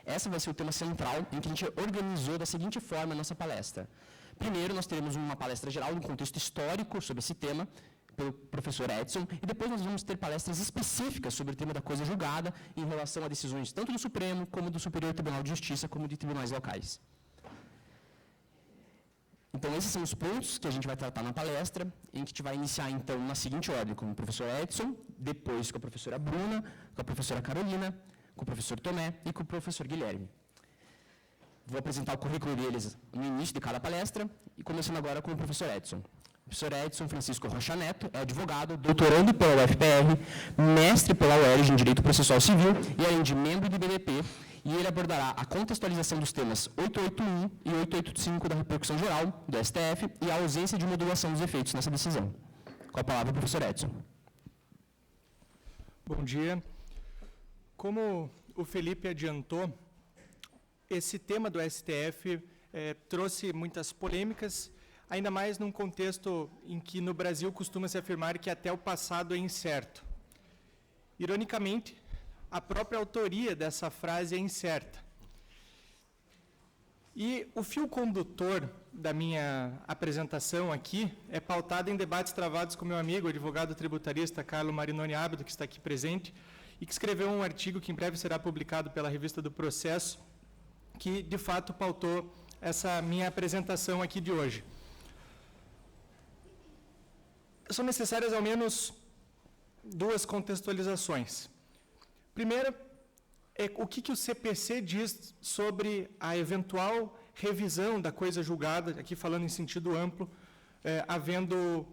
Esse vai ser o tema central em que a gente organizou da seguinte forma a nossa palestra. Primeiro, nós teremos uma palestra geral, um contexto histórico sobre esse tema, pelo professor Edson, e depois nós vamos ter palestras específicas sobre o tema da coisa julgada em relação a decisões tanto do Supremo, como do Superior Tribunal de Justiça, como de tribunais locais. Então, esses são os pontos que a gente vai tratar na palestra, em que a gente vai iniciar, então, na seguinte ordem, com o professor Edson, depois com a professora Bruna, com a professora Carolina, com o professor Tomé e com o professor Guilherme. Vou apresentar o currículo deles no início de cada palestra, e começando agora com o professor Edson. O professor Edson Francisco Rocha Neto é advogado, doutorando pela UFPR, mestre pela UERJ em Direito Processual Civil e, além de membro do IBDP, e ele abordará a contextualização dos temas 881 e 885 da repercussão geral do STF e a ausência de modulação dos efeitos nessa decisão. Com a palavra, professor Edson. Bom dia. Como o Felipe adiantou, esse tema do STF trouxe muitas polêmicas, ainda mais num contexto em que no Brasil costuma se afirmar que até o passado é incerto. Ironicamente, a própria autoria dessa frase é incerta. E o fio condutor da minha apresentação aqui é pautado em debates travados com meu amigo, o advogado tributarista Carlo Marinoni Abdo, que está aqui presente, e que escreveu um artigo que em breve será publicado pela Revista do Processo, que de fato pautou essa minha apresentação aqui de hoje. São necessárias ao menos duas contextualizações. Primeiro, o que o CPC diz sobre a eventual revisão da coisa julgada, aqui falando em sentido amplo, havendo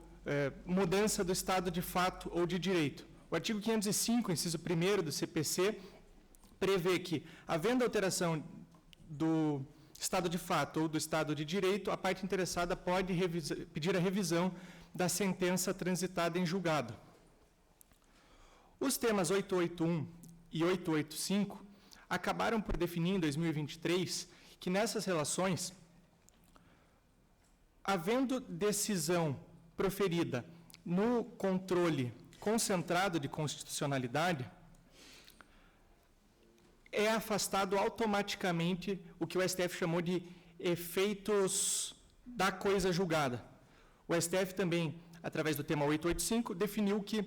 mudança do estado de fato ou de direito. O artigo 505, inciso 1º do CPC, prevê que, havendo alteração do estado de fato ou do estado de direito, a parte interessada pode pedir a revisão da sentença transitada em julgado. Os temas 881 e 885 acabaram por definir em 2023 que nessas relações, havendo decisão proferida no controle concentrado de constitucionalidade, é afastado automaticamente o que o STF chamou de efeitos da coisa julgada. O STF também, através do tema 885, definiu que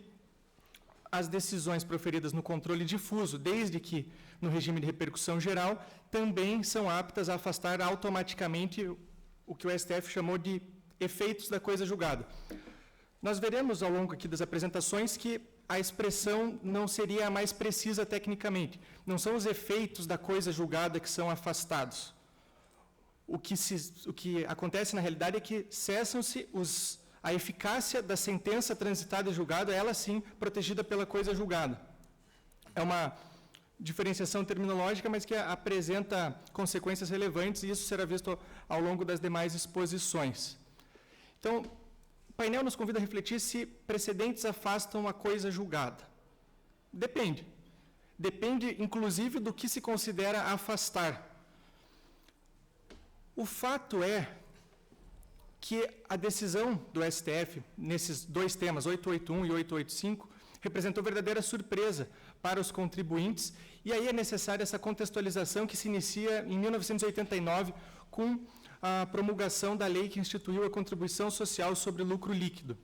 as decisões proferidas no controle difuso, desde que no regime de repercussão geral, também são aptas a afastar automaticamente o que o STF chamou de efeitos da coisa julgada. Nós veremos ao longo aqui das apresentações que a expressão não seria a mais precisa tecnicamente. Não são os efeitos da coisa julgada que são afastados. O que acontece na realidade é que cessam-se a eficácia da sentença transitada e julgada, ela sim protegida pela coisa julgada. É uma diferenciação terminológica, mas que apresenta consequências relevantes, e isso será visto ao longo das demais exposições. Então, o painel nos convida a refletir se precedentes afastam a coisa julgada. Depende. Depende, inclusive, do que se considera afastar. O fato é que a decisão do STF, nesses dois temas, 881 e 885, representou verdadeira surpresa para os contribuintes, e aí é necessária essa contextualização que se inicia em 1989 com a promulgação da lei que instituiu a contribuição social sobre lucro líquido.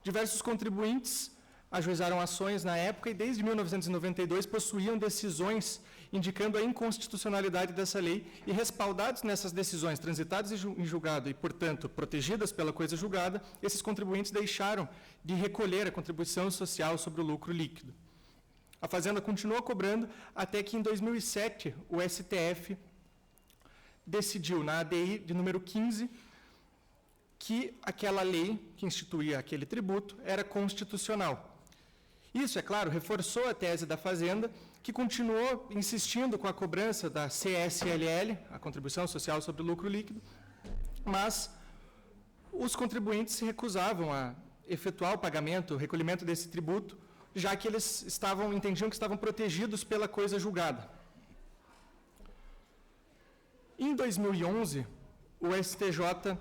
Diversos contribuintes ajuizaram ações na época e desde 1992 possuíam decisões indicando a inconstitucionalidade dessa lei e respaldados nessas decisões, transitadas em julgado e, portanto, protegidas pela coisa julgada, esses contribuintes deixaram de recolher a contribuição social sobre o lucro líquido. A Fazenda continuou cobrando até que, em 2007, o STF decidiu, na ADI de número 15, que aquela lei que instituía aquele tributo era constitucional. Isso, é claro, reforçou a tese da Fazenda, que continuou insistindo com a cobrança da CSLL, a Contribuição Social sobre o Lucro Líquido, mas os contribuintes se recusavam a efetuar o pagamento, o recolhimento desse tributo, já que eles entendiam que estavam protegidos pela coisa julgada. Em 2011, o STJ,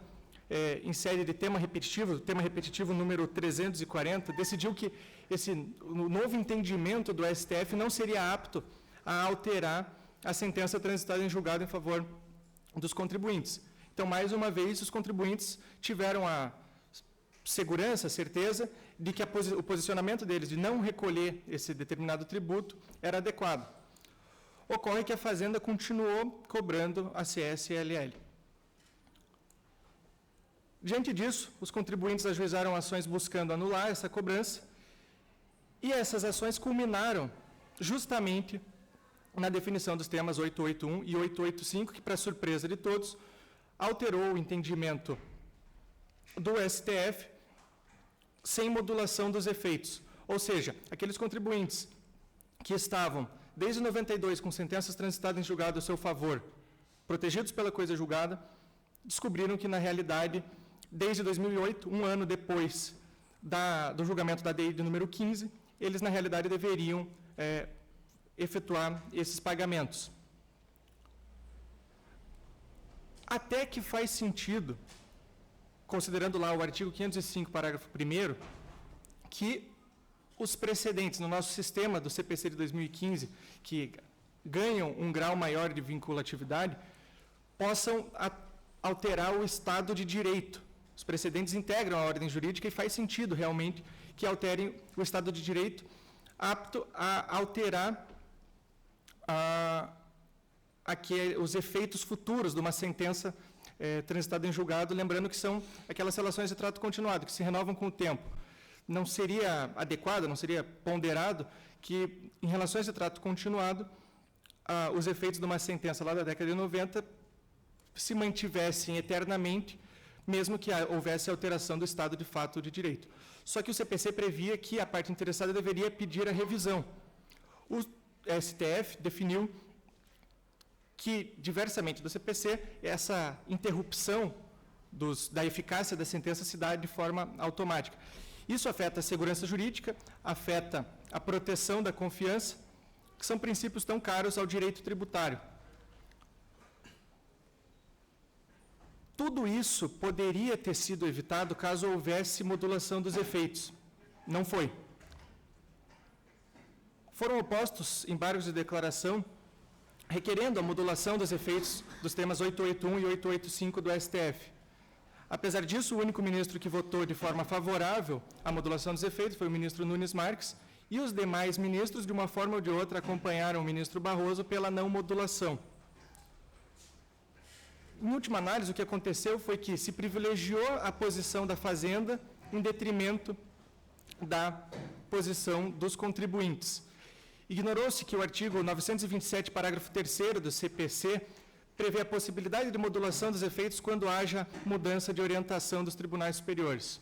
em sede de tema repetitivo número 340, decidiu que o novo entendimento do STF não seria apto a alterar a sentença transitada em julgado em favor dos contribuintes. Então, mais uma vez, os contribuintes tiveram a segurança, a certeza de que o posicionamento deles de não recolher esse determinado tributo era adequado. Ocorre que a Fazenda continuou cobrando a CSLL. Diante disso, os contribuintes ajuizaram ações buscando anular essa cobrança, e essas ações culminaram justamente na definição dos temas 881 e 885, que, para surpresa de todos, alterou o entendimento do STF sem modulação dos efeitos. Ou seja, aqueles contribuintes que estavam, desde 92, com sentenças transitadas em julgado a seu favor, protegidos pela coisa julgada, descobriram que, na realidade, desde 2008, um ano depois do julgamento da DI de número 15, eles, na realidade, deveriam efetuar esses pagamentos. Até que faz sentido, considerando lá o artigo 505, parágrafo 1º, que os precedentes no nosso sistema do CPC de 2015, que ganham um grau maior de vinculatividade, possam alterar o Estado de Direito. Os precedentes integram a ordem jurídica e faz sentido, realmente, que alterem o Estado de Direito apto a alterar os efeitos futuros de uma sentença transitada em julgado, lembrando que são aquelas relações de trato continuado, que se renovam com o tempo. Não seria adequado, não seria ponderado que, em relações de trato continuado, os efeitos de uma sentença lá da década de 90 se mantivessem eternamente, mesmo que houvesse alteração do estado de fato de direito. Só que o CPC previa que a parte interessada deveria pedir a revisão. O STF definiu que, diversamente do CPC, essa interrupção da eficácia da sentença se dá de forma automática. Isso afeta a segurança jurídica, afeta a proteção da confiança, que são princípios tão caros ao direito tributário. Tudo isso poderia ter sido evitado caso houvesse modulação dos efeitos. Não foi. Foram opostos embargos de declaração requerendo a modulação dos efeitos dos temas 881 e 885 do STF. Apesar disso, o único ministro que votou de forma favorável à modulação dos efeitos foi o ministro Nunes Marques, e os demais ministros, de uma forma ou de outra, acompanharam o ministro Barroso pela não modulação. Em última análise, o que aconteceu foi que se privilegiou a posição da Fazenda em detrimento da posição dos contribuintes. Ignorou-se que o artigo 927, parágrafo 3º do CPC, prevê a possibilidade de modulação dos efeitos quando haja mudança de orientação dos tribunais superiores.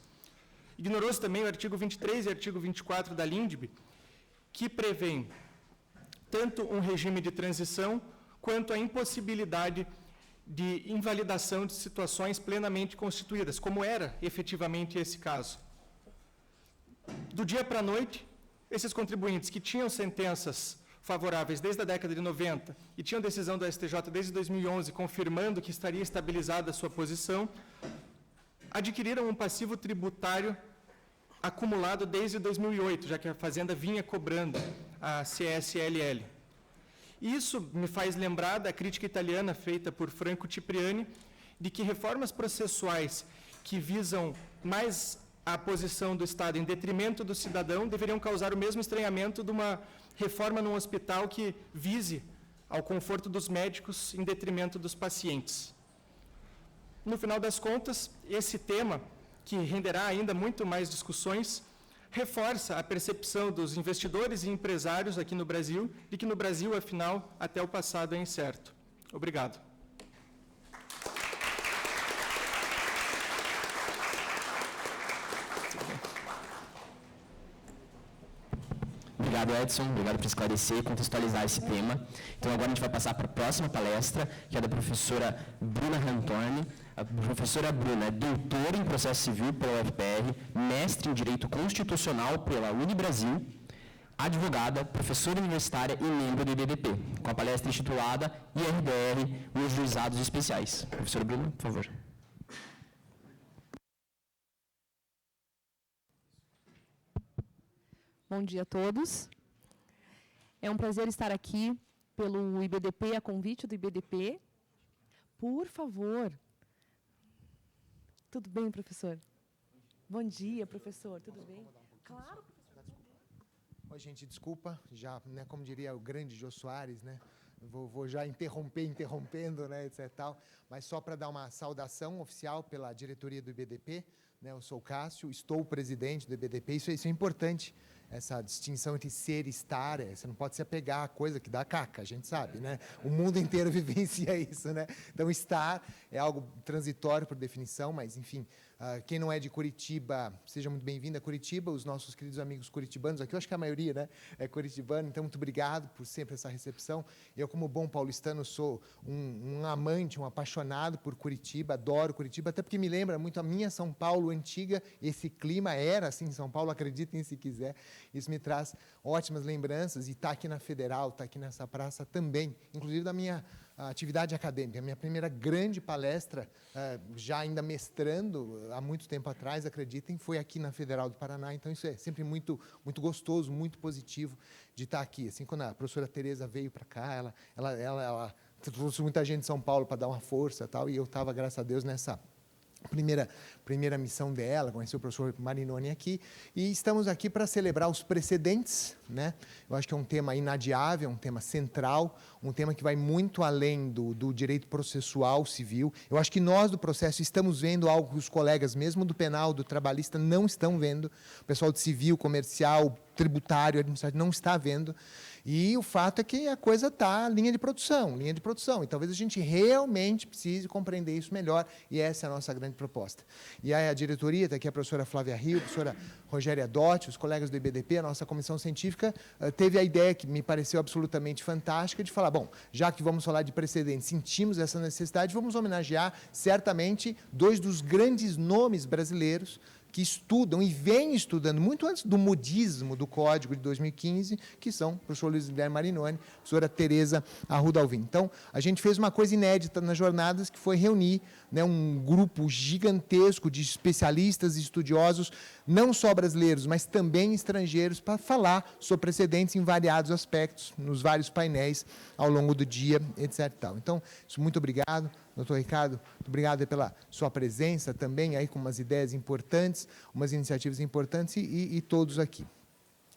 Ignorou-se também o artigo 23 e artigo 24 da LINDB, que prevêem tanto um regime de transição quanto a impossibilidade de invalidação de situações plenamente constituídas, como era efetivamente esse caso. Do dia para a noite, esses contribuintes que tinham sentenças favoráveis desde a década de 90 e tinham decisão do STJ desde 2011 confirmando que estaria estabilizada a sua posição, adquiriram um passivo tributário acumulado desde 2008, já que a Fazenda vinha cobrando a CSLL. Isso me faz lembrar da crítica italiana feita por Franco Cipriani, de que reformas processuais que visam mais a posição do Estado em detrimento do cidadão deveriam causar o mesmo estranhamento de uma reforma num hospital que vise ao conforto dos médicos em detrimento dos pacientes. No final das contas, esse tema, que renderá ainda muito mais discussões, reforça a percepção dos investidores e empresários aqui no Brasil, de que no Brasil, afinal, até o passado é incerto. Obrigado. Obrigado, Edson. Obrigado por esclarecer e contextualizar esse tema. Então, agora a gente vai passar para a próxima palestra, que é da professora Bruna Rantorni. A professora Bruna é doutora em processo civil pela UFPR, mestre em direito constitucional pela Unibrasil, advogada, professora universitária e membro do IBDP, com a palestra intitulada IRDR, os juizados especiais. Professora Bruna, por favor. Bom dia a todos. É um prazer estar aqui pelo IBDP, a convite do IBDP. Por favor. Tudo bem, professor? Bom dia, professor. Tudo bem? Claro, professor. Oi, gente, desculpa, já, né, como diria o grande Jô Soares, né, vou já interrompendo, né, etc. Tal, mas só para dar uma saudação oficial pela diretoria do IBDP, né, eu sou o Cássio, estou o presidente do IBDP, isso é importante, essa distinção entre ser e estar, você não pode se apegar à coisa que dá caca, a gente sabe, né? O mundo inteiro vivencia isso, né? Então, estar é algo transitório por definição, mas, enfim, quem não é de Curitiba, seja muito bem-vindo a Curitiba, os nossos queridos amigos curitibanos, aqui eu acho que a maioria, né, é curitibano, então, muito obrigado por sempre essa recepção. Eu, como bom paulistano, sou um amante, um apaixonado por Curitiba, adoro Curitiba, até porque me lembra muito a minha São Paulo antiga, esse clima era assim em São Paulo, acreditem se quiser. Isso me traz ótimas lembranças, e estar aqui na Federal, estar aqui nessa praça também, inclusive da minha atividade acadêmica. A minha primeira grande palestra, já ainda mestrando, há muito tempo atrás, acreditem, foi aqui na Federal do Paraná, então isso é sempre muito, muito gostoso, muito positivo de estar aqui. Assim, quando a professora Tereza veio para cá, ela trouxe muita gente de São Paulo para dar uma força, tal, e eu estava, graças a Deus, nessa primeira missão dela, conheci o professor Marinoni aqui, e estamos aqui para celebrar os precedentes, né? Eu acho que é um tema inadiável, um tema central, um tema que vai muito além do direito processual civil. Eu acho que nós, do processo, estamos vendo algo que os colegas, mesmo do penal, do trabalhista, não estão vendo, o pessoal de civil, comercial, tributário, administrativo, não está vendo. E o fato é que a coisa está linha de produção. E talvez a gente realmente precise compreender isso melhor, e essa é a nossa grande proposta. E aí a diretoria, está aqui a professora Flávia Rio, a professora Rogéria Dotti, os colegas do IBDP, a nossa comissão científica, teve a ideia, que me pareceu absolutamente fantástica, de falar, bom, já que vamos falar de precedentes, sentimos essa necessidade, vamos homenagear, certamente, dois dos grandes nomes brasileiros que estudam e vêm estudando muito antes do modismo do Código de 2015, que são o professor Luiz Guilherme Marinoni, a professora Tereza Arruda Alvim. Então, a gente fez uma coisa inédita nas jornadas, que foi reunir, né, um grupo gigantesco de especialistas e estudiosos, não só brasileiros, mas também estrangeiros, para falar sobre precedentes em variados aspectos, nos vários painéis ao longo do dia, etc. Então, muito obrigado. Doutor Ricardo, muito obrigado pela sua presença também, aí com umas ideias importantes, umas iniciativas importantes, e todos aqui.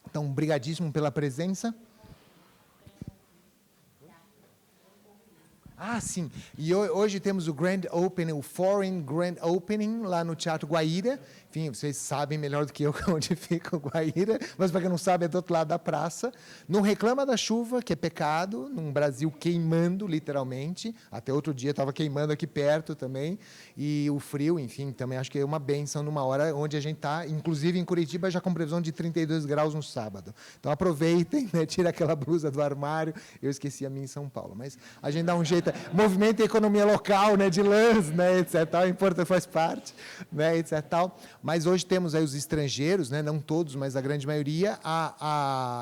Então, obrigadíssimo pela presença. Ah, sim. E hoje temos o Grand Opening, o Foreign Grand Opening, lá no Teatro Guaíra. Enfim, vocês sabem melhor do que eu onde fica o Guaíra, mas para quem não sabe, é do outro lado da praça. Não reclama da chuva, que é pecado, num Brasil queimando, literalmente. Até outro dia estava queimando aqui perto também. E o frio, enfim, também acho que é uma benção numa hora onde a gente está, inclusive em Curitiba, já com previsão de 32 graus no sábado. Então aproveitem, né, tira aquela blusa do armário. Eu esqueci a minha em São Paulo, mas a gente dá um jeito. Movimento a economia local, né, de lãs, né, etc. Tal, importante, faz parte, né, etc. Tal. Mas hoje temos aí os estrangeiros, né, não todos, mas a grande maioria,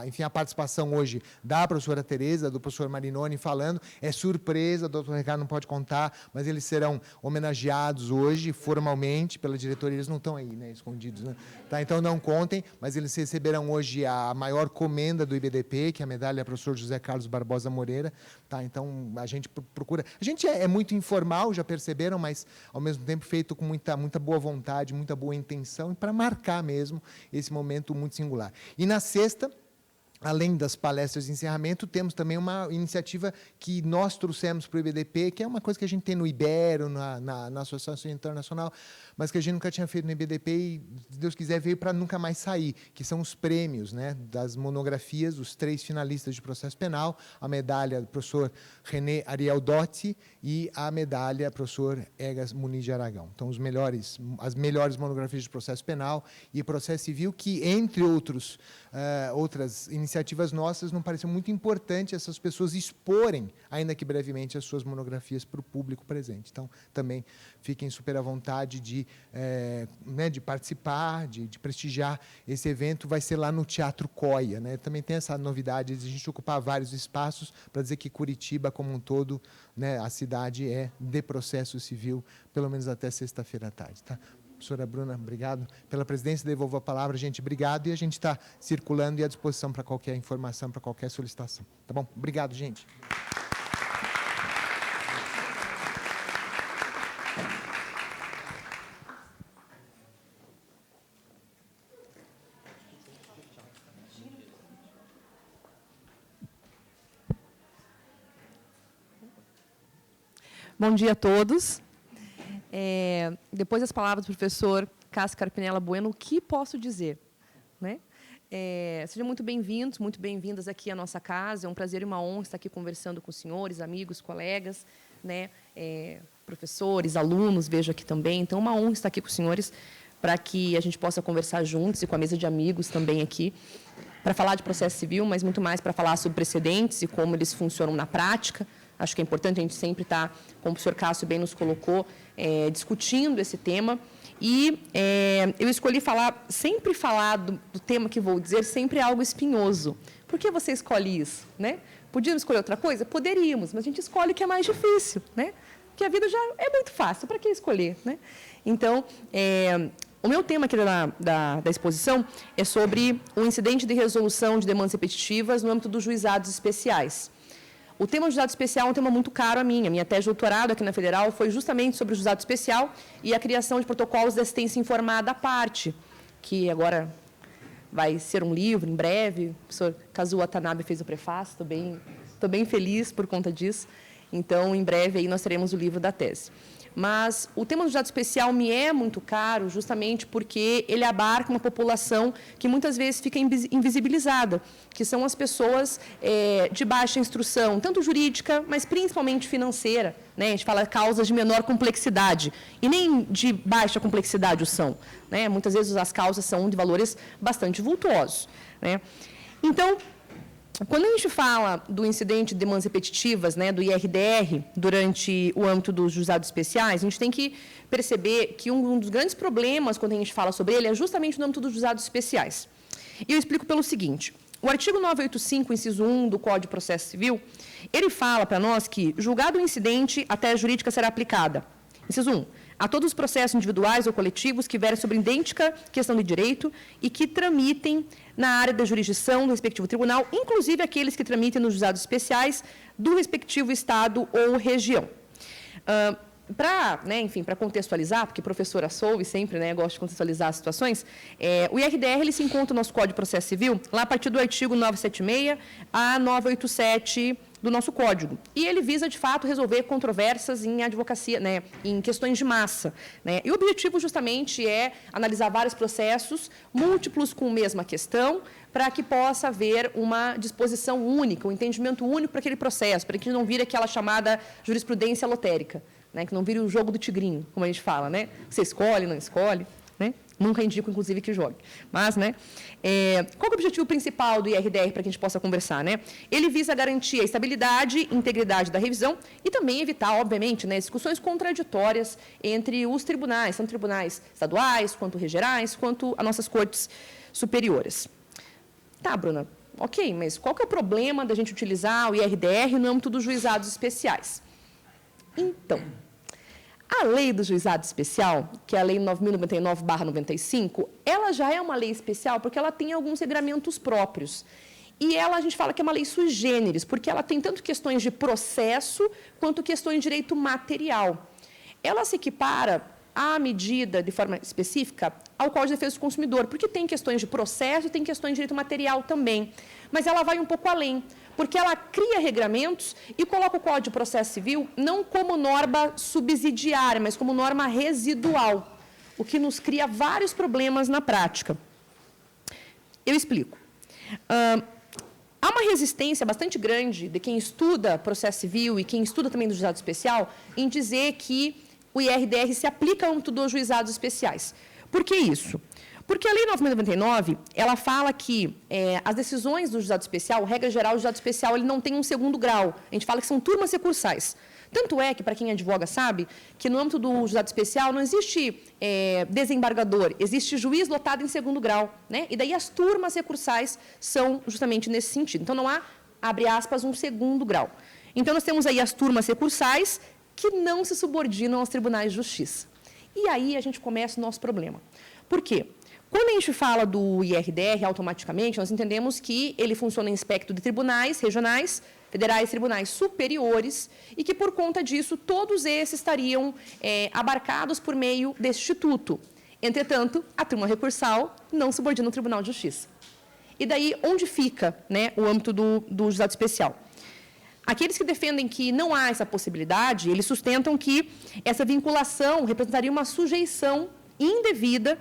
enfim, a participação hoje da professora Tereza, do professor Marinoni falando, é surpresa, o doutor Ricardo não pode contar, mas eles serão homenageados hoje, formalmente, pela diretoria, eles não estão aí, né, escondidos, né? Tá, então não contem, mas eles receberão hoje a maior comenda do IBDP, que é a medalha do professor José Carlos Barbosa Moreira, tá? Então a gente procura, a gente é muito informal, já perceberam, mas ao mesmo tempo feito com muita boa vontade, muita boa intenção, e para marcar mesmo esse momento muito singular. E na sexta, além das palestras de encerramento, temos também uma iniciativa que nós trouxemos para o IBDP, que é uma coisa que a gente tem no Ibero, na Associação Internacional, mas que a gente nunca tinha feito no IBDP e, se Deus quiser, veio para nunca mais sair, que são os prêmios, né, das monografias, os 3 finalistas de processo penal, a medalha do professor René Ariel Dotti e a medalha do professor Egas Muniz de Aragão. Então, as melhores monografias de processo penal e processo civil, que, entre outras iniciativas nossas, não pareceu muito importante essas pessoas exporem, ainda que brevemente, as suas monografias para o público presente. Então, também fiquem super à vontade de participar, de prestigiar esse evento. Vai ser lá no Teatro Coia, né? Também tem essa novidade de a gente ocupar vários espaços para dizer que Curitiba, como um todo, né, a cidade é de processo civil, pelo menos até sexta-feira à tarde. Tá? Professora Bruna, obrigado pela presidência. Devolvo a palavra, gente. Obrigado. E a gente está circulando e à disposição para qualquer informação, para qualquer solicitação. Tá bom? Obrigado, gente. Bom dia a todos. Depois das palavras do professor Cássio Carpinella Bueno, o que posso dizer? Né? Sejam muito bem-vindos, muito bem-vindas aqui à nossa casa. É um prazer e uma honra estar aqui conversando com os senhores, amigos, colegas, né? Professores, alunos, vejo aqui também. Então, é uma honra estar aqui com os senhores para que a gente possa conversar juntos e com a mesa de amigos também aqui, para falar de processo civil, mas muito mais para falar sobre precedentes e como eles funcionam na prática. Acho que é importante a gente sempre estar, como o professor Cássio bem nos colocou, discutindo esse tema. E eu escolhi sempre falar do tema que vou dizer, sempre é algo espinhoso. Por que você escolhe isso? Né? Podíamos escolher outra coisa? Poderíamos, mas a gente escolhe o que é mais difícil. Né? Porque a vida já é muito fácil, para que escolher? Né? Então, o meu tema aqui da exposição é sobre o incidente de resolução de demandas repetitivas no âmbito dos juizados especiais. O tema do juizado especial é um tema muito caro a mim. A minha tese de doutorado aqui na Federal foi justamente sobre o juizado especial e a criação de protocolos de assistência informada à parte, que agora vai ser um livro em breve. O professor Kazuo Watanabe fez o prefácio, estou bem feliz por conta disso. Então, em breve, aí nós teremos o livro da tese. Mas o tema do juizado especial me é muito caro justamente porque ele abarca uma população que muitas vezes fica invisibilizada, que são as pessoas de baixa instrução, tanto jurídica, mas principalmente financeira. Né? A gente fala causas de menor complexidade, e nem de baixa complexidade o são. Né? Muitas vezes as causas são de valores bastante vultuosos. Né? Então, quando a gente fala do incidente de demandas repetitivas, né, do IRDR, durante o âmbito dos juizados especiais, a gente tem que perceber que um dos grandes problemas, quando a gente fala sobre ele, é justamente no âmbito dos juizados especiais. E eu explico pelo seguinte. O artigo 985, inciso 1 do Código de Processo Civil, ele fala para nós que, julgado o incidente, a tese jurídica será aplicada. Inciso 1. A todos os processos individuais ou coletivos que vierem sobre idêntica questão de direito e que tramitem na área da jurisdição do respectivo tribunal, inclusive aqueles que tramitem nos juizados especiais do respectivo estado ou região. Para contextualizar, porque professora sou e sempre gosto de contextualizar as situações, o IRDR ele se encontra no nosso Código de Processo Civil, lá a partir do artigo 976 a 987 do nosso Código. E ele visa, de fato, resolver controvérsias em advocacia, em questões de massa. E o objetivo, justamente, é analisar vários processos, múltiplos com a mesma questão, para que possa haver uma disposição única, um entendimento único para aquele processo, para que não vire aquela chamada jurisprudência lotérica, que não vire o jogo do tigrinho, como a gente fala. Você escolhe, não escolhe. Nunca indico, inclusive, que jogue. Mas, qual é o objetivo principal do IRDR para que a gente possa conversar? Ele visa garantir a estabilidade e integridade da revisão e também evitar, obviamente, discussões contraditórias entre os tribunais, tanto tribunais estaduais, quanto regionais, quanto as nossas cortes superiores. Tá, Bruna, ok, mas qual que é o problema da gente utilizar o IRDR no âmbito dos juizados especiais? Então, a lei do juizado especial, que é a lei 9.099/95, ela já é uma lei especial porque ela tem alguns regramentos próprios. E ela, a gente fala que é uma lei sui generis, porque ela tem tanto questões de processo quanto questões de direito material. Ela se equipara à medida, de forma específica, ao Código de Defesa do Consumidor, porque tem questões de processo e tem questões de direito material também. Mas ela vai um pouco além, porque ela cria regramentos e coloca o Código de Processo Civil não como norma subsidiária, mas como norma residual, o que nos cria vários problemas na prática. Eu explico. Há uma resistência bastante grande de quem estuda processo civil e quem estuda também do juizado especial em dizer que o IRDR se aplica ao âmbito dos juizados especiais. Por que isso? Porque a Lei 9.099, ela fala que as decisões do juizado especial, regra geral, o juizado especial ele não tem um segundo grau. A gente fala que são turmas recursais. Tanto é que, para quem advoga sabe, que no âmbito do juizado especial não existe desembargador, existe juiz lotado em segundo grau. E daí as turmas recursais são justamente nesse sentido. Então, não há, abre aspas, um segundo grau. Então, nós temos aí as turmas recursais que não se subordinam aos tribunais de justiça. E aí a gente começa o nosso problema. Por quê? Quando a gente fala do IRDR, automaticamente, nós entendemos que ele funciona em espectro de tribunais regionais, federais, tribunais superiores, e que, por conta disso, todos esses estariam abarcados por meio desse instituto. Entretanto, a turma recursal não subordina o Tribunal de Justiça. E daí, onde fica, né, o âmbito do juizado especial? Aqueles que defendem que não há essa possibilidade, eles sustentam que essa vinculação representaria uma sujeição indevida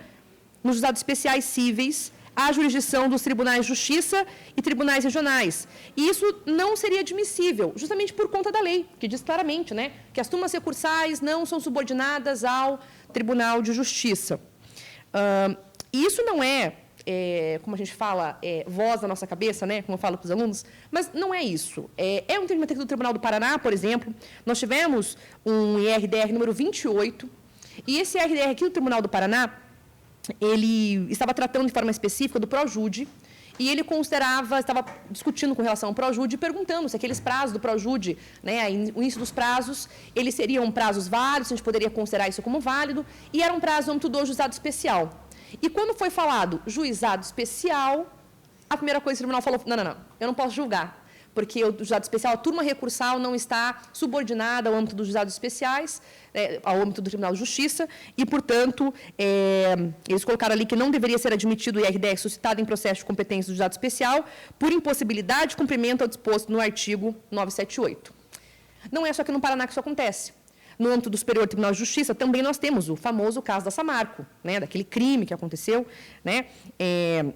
nos juizados especiais cíveis à jurisdição dos tribunais de justiça e tribunais regionais. E isso não seria admissível, justamente por conta da lei, que diz claramente, né, que as turmas recursais não são subordinadas ao Tribunal de Justiça. E isso não é, como a gente fala, voz da nossa cabeça, né, como eu falo para os alunos, mas não é isso. É um entendimento aqui do Tribunal do Paraná, por exemplo. Nós tivemos um IRDR número 28, e esse IRDR aqui do Tribunal do Paraná, ele estava tratando de forma específica do Projude, e ele estava discutindo com relação ao Projude, perguntando se aqueles prazos do Projude, né, o início dos prazos, eles seriam prazos válidos, se a gente poderia considerar isso como válido, e era um prazo no âmbito do juizado especial. E quando foi falado juizado especial, a primeira coisa que o tribunal falou, não, eu não posso julgar, porque o juizado especial, a turma recursal não está subordinada ao âmbito dos juizados especiais, ao âmbito do Tribunal de Justiça, e, portanto, eles colocaram ali que não deveria ser admitido o IRDR suscitado em processo de competência do juizado especial por impossibilidade de cumprimento ao disposto no artigo 978. Não é só aqui no Paraná que isso acontece. No âmbito do Superior Tribunal de Justiça, também nós temos o famoso caso da Samarco, né, daquele crime que aconteceu. Né?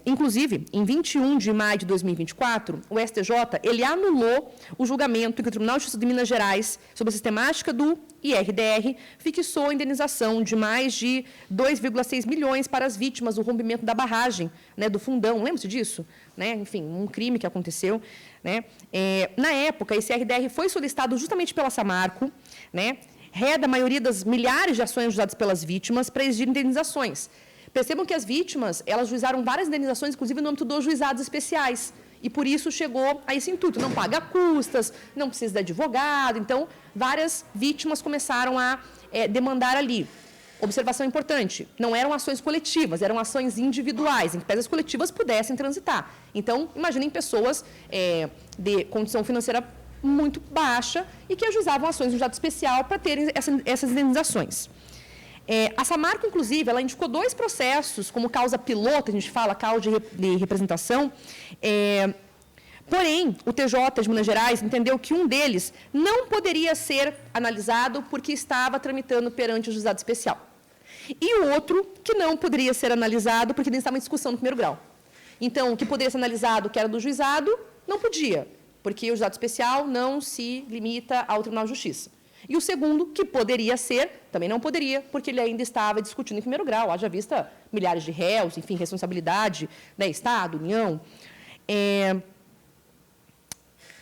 Inclusive, em 21 de maio de 2024, o STJ ele anulou o julgamento em que o Tribunal de Justiça de Minas Gerais, sobre a sistemática do IRDR, fixou a indenização de mais de 2,6 milhões para as vítimas do rompimento da barragem, né, do Fundão. Lembra-se disso? Né? Enfim, um crime que aconteceu. Né? Na época, esse IRDR foi solicitado justamente pela Samarco, né? Reda a maioria das milhares de ações juizadas pelas vítimas para exigir indenizações. Percebam que as vítimas, elas juizaram várias indenizações, inclusive no âmbito dos juizados especiais, e por isso chegou a esse intuito, não paga custas, não precisa de advogado, então várias vítimas começaram a demandar ali. Observação importante, não eram ações coletivas, eram ações individuais, em que as coletivas pudessem transitar. Então, imaginem pessoas de condição financeira muito baixa e que ajuizavam ações no juizado especial para terem essas indenizações. A Samarco, inclusive, ela indicou 2 processos como causa piloto, a gente fala, causa de representação, porém, o TJ de Minas Gerais entendeu que um deles não poderia ser analisado porque estava tramitando perante o juizado especial. E o outro que não poderia ser analisado porque nem estava em discussão no primeiro grau. Então, o que poderia ser analisado, que era do juizado, não podia, porque o juizado especial não se limita ao Tribunal de Justiça. E o segundo, que poderia ser, também não poderia, porque ele ainda estava discutindo em primeiro grau, haja vista milhares de réus, enfim, responsabilidade, né, Estado, União.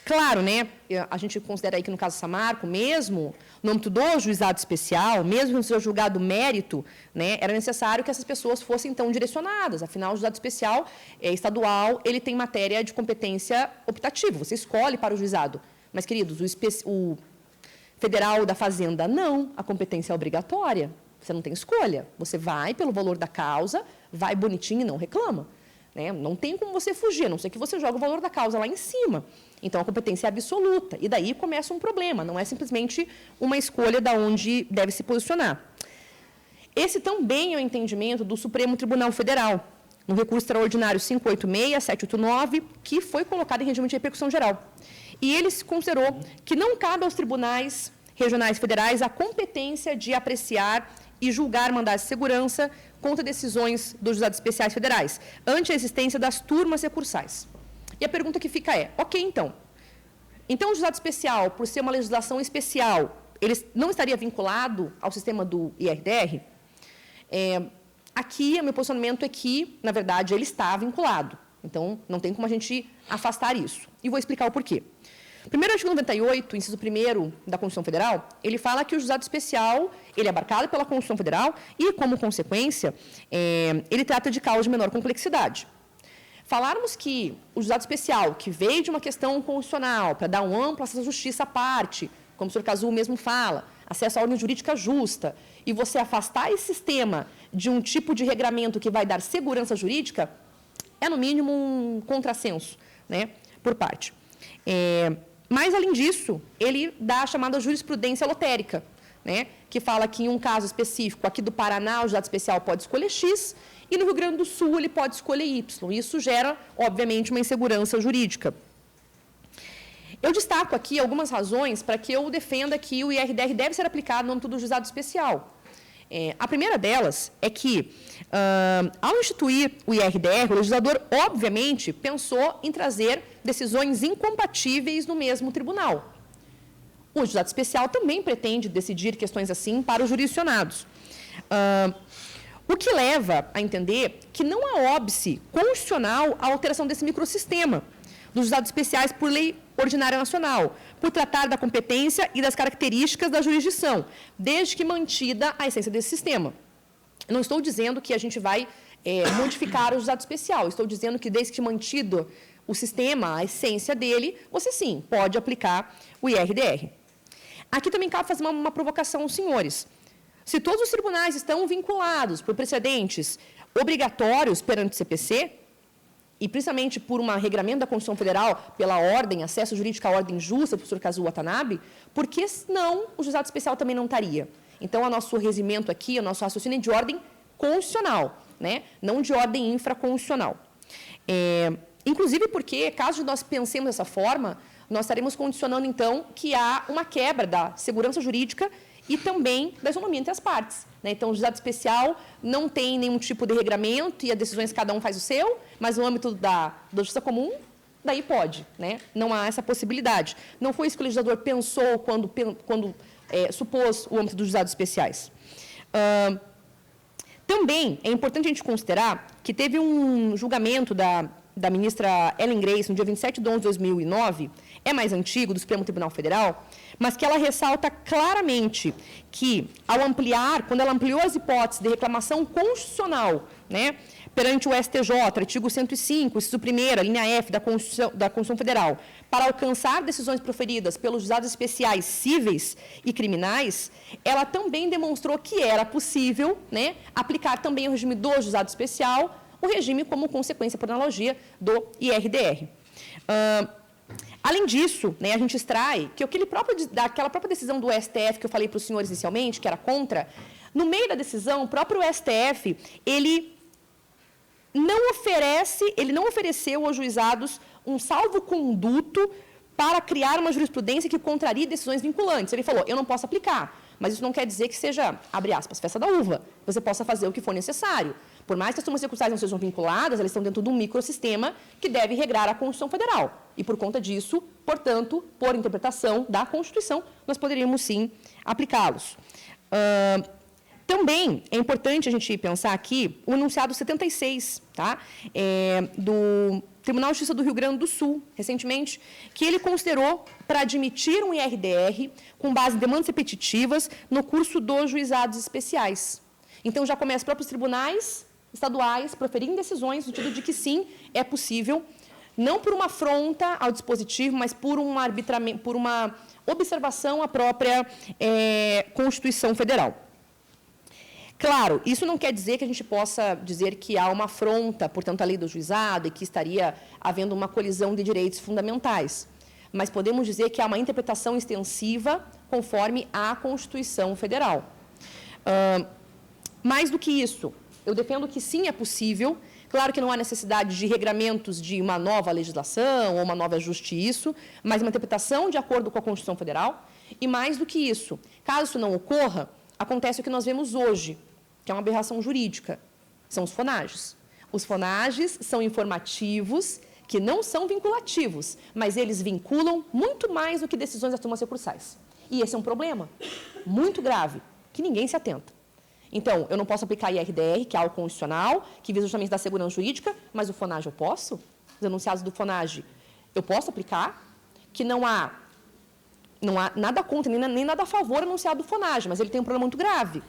Claro, né, a gente considera aí que no caso Samarco, mesmo no âmbito do juizado especial, mesmo no seu julgado mérito, né, era necessário que essas pessoas fossem, então, direcionadas. Afinal, o juizado especial estadual, ele tem matéria de competência optativa, você escolhe para o juizado. Mas, queridos, o federal da Fazenda, não, a competência é obrigatória, você não tem escolha. Você vai pelo valor da causa, vai bonitinho e não reclama. Né? Não tem como você fugir, a não ser que você jogue o valor da causa lá em cima. Então, a competência é absoluta. E daí começa um problema, não é simplesmente uma escolha de onde deve se posicionar. Esse também é o entendimento do Supremo Tribunal Federal, no recurso extraordinário 586-789, que foi colocado em regime de repercussão geral. E ele considerou que não cabe aos tribunais regionais e federais a competência de apreciar e julgar mandados de segurança contra decisões dos juizados especiais federais, ante a existência das turmas recursais. E a pergunta que fica é, ok, então o juizado especial, por ser uma legislação especial, ele não estaria vinculado ao sistema do IRDR? Aqui, o meu posicionamento é que, na verdade, ele está vinculado. Então, não tem como a gente afastar isso. E vou explicar o porquê. Primeiro, o artigo 98, inciso 1º da Constituição Federal, ele fala que o juizado especial, ele é abarcado pela Constituição Federal e, como consequência, ele trata de causa de menor complexidade. Falarmos que o juizado especial, que veio de uma questão constitucional para dar um amplo acesso à justiça à parte, como o senhor Cazu mesmo fala, acesso à ordem jurídica justa, e você afastar esse sistema de um tipo de regramento que vai dar segurança jurídica, é, no mínimo, um contrassenso, né, por parte. Mas, além disso, ele dá a chamada jurisprudência lotérica, né, que fala que, em um caso específico, aqui do Paraná, o juizado especial pode escolher X, e no Rio Grande do Sul ele pode escolher Y. Isso gera, obviamente, uma insegurança jurídica. Eu destaco aqui algumas razões para que eu defenda que o IRDR deve ser aplicado no âmbito do juizado especial. A primeira delas é que, ao instituir o IRDR, o legislador, obviamente, pensou em trazer decisões incompatíveis no mesmo tribunal. O juizado especial também pretende decidir questões assim para os jurisdicionados. O que leva a entender que não há óbice constitucional à alteração desse microsistema dos juizados especiais por lei ordinária nacional, por tratar da competência e das características da jurisdição, desde que mantida a essência desse sistema. Não estou dizendo que a gente vai modificar o juizado especial, estou dizendo que, desde que mantido o sistema, a essência dele, você, sim, pode aplicar o IRDR. Aqui também cabe fazer uma provocação aos senhores. Se todos os tribunais estão vinculados por precedentes obrigatórios perante o CPC, e principalmente por um regramento da Constituição Federal, pela ordem, acesso jurídico à ordem justa, professor Kazuo Watanabe, por que não o juizado especial também não estaria? Então, o nosso resumento aqui, o nosso raciocínio é de ordem constitucional, né? Não de ordem infraconstitucional. Inclusive porque, caso nós pensemos dessa forma, nós estaremos condicionando, então, que há uma quebra da segurança jurídica e também da isonomia entre as partes, né? Então, o juizado especial não tem nenhum tipo de regramento e as decisões cada um faz o seu, mas no âmbito da justiça comum, daí pode, né? Não há essa possibilidade. Não foi isso que o legislador pensou quando supôs o âmbito dos juizados especiais. Também é importante a gente considerar que teve um julgamento da ministra Ellen Grace, no dia 27/11/2009, é mais antigo, do Supremo Tribunal Federal, mas que ela ressalta claramente que, quando ela ampliou as hipóteses de reclamação constitucional, né, perante o STJ, artigo 105, inciso 1º, linha F da Constituição Federal, para alcançar decisões proferidas pelos juizados especiais cíveis e criminais, ela também demonstrou que era possível, né, aplicar também o regime do juizado especial, o regime como consequência, por analogia, do IRDR. Além disso, né, a gente extrai que daquela própria decisão do STF que eu falei para os senhores inicialmente, que era contra, no meio da decisão, o próprio STF, ele não ofereceu aos juizados um salvo-conduto para criar uma jurisprudência que contrarie decisões vinculantes. Ele falou, eu não posso aplicar, mas isso não quer dizer que seja, abre aspas, festa da uva. Você possa fazer o que for necessário. Por mais que as turmas circunstanciais não sejam vinculadas, elas estão dentro de um microsistema que deve regrar a Constituição Federal. E, por conta disso, portanto, por interpretação da Constituição, nós poderíamos, sim, aplicá-los. Também é importante a gente pensar aqui o enunciado 76, tá? Do Tribunal de Justiça do Rio Grande do Sul, recentemente, que ele considerou para admitir um IRDR com base em demandas repetitivas no curso dos juizados especiais. Então, já começa os próprios tribunais estaduais proferirem decisões no sentido de que, sim, é possível, não por uma afronta ao dispositivo, mas por uma observação à própria Constituição Federal. Claro, isso não quer dizer que a gente possa dizer que há uma afronta, portanto, à lei do juizado e que estaria havendo uma colisão de direitos fundamentais. Mas podemos dizer que há uma interpretação extensiva conforme a Constituição Federal. Mais do que isso, eu defendo que sim, é possível. Claro que não há necessidade de regramentos de uma nova legislação ou uma nova ajuste isso, mas uma interpretação de acordo com a Constituição Federal. E mais do que isso, caso isso não ocorra, acontece o que nós vemos hoje, que é uma aberração jurídica, são os FONAGES. Os FONAGES são informativos, que não são vinculativos, mas eles vinculam muito mais do que decisões das turmas recursais. E esse é um problema muito grave, que ninguém se atenta. Então, eu não posso aplicar IRDR, que é algo constitucional, que visa justamente dar segurança jurídica, mas o FONAGE eu posso? Os enunciados do FONAGE eu posso aplicar? Que não há nada contra, nem nada a favor do enunciado do FONAGE, mas ele tem um problema muito grave.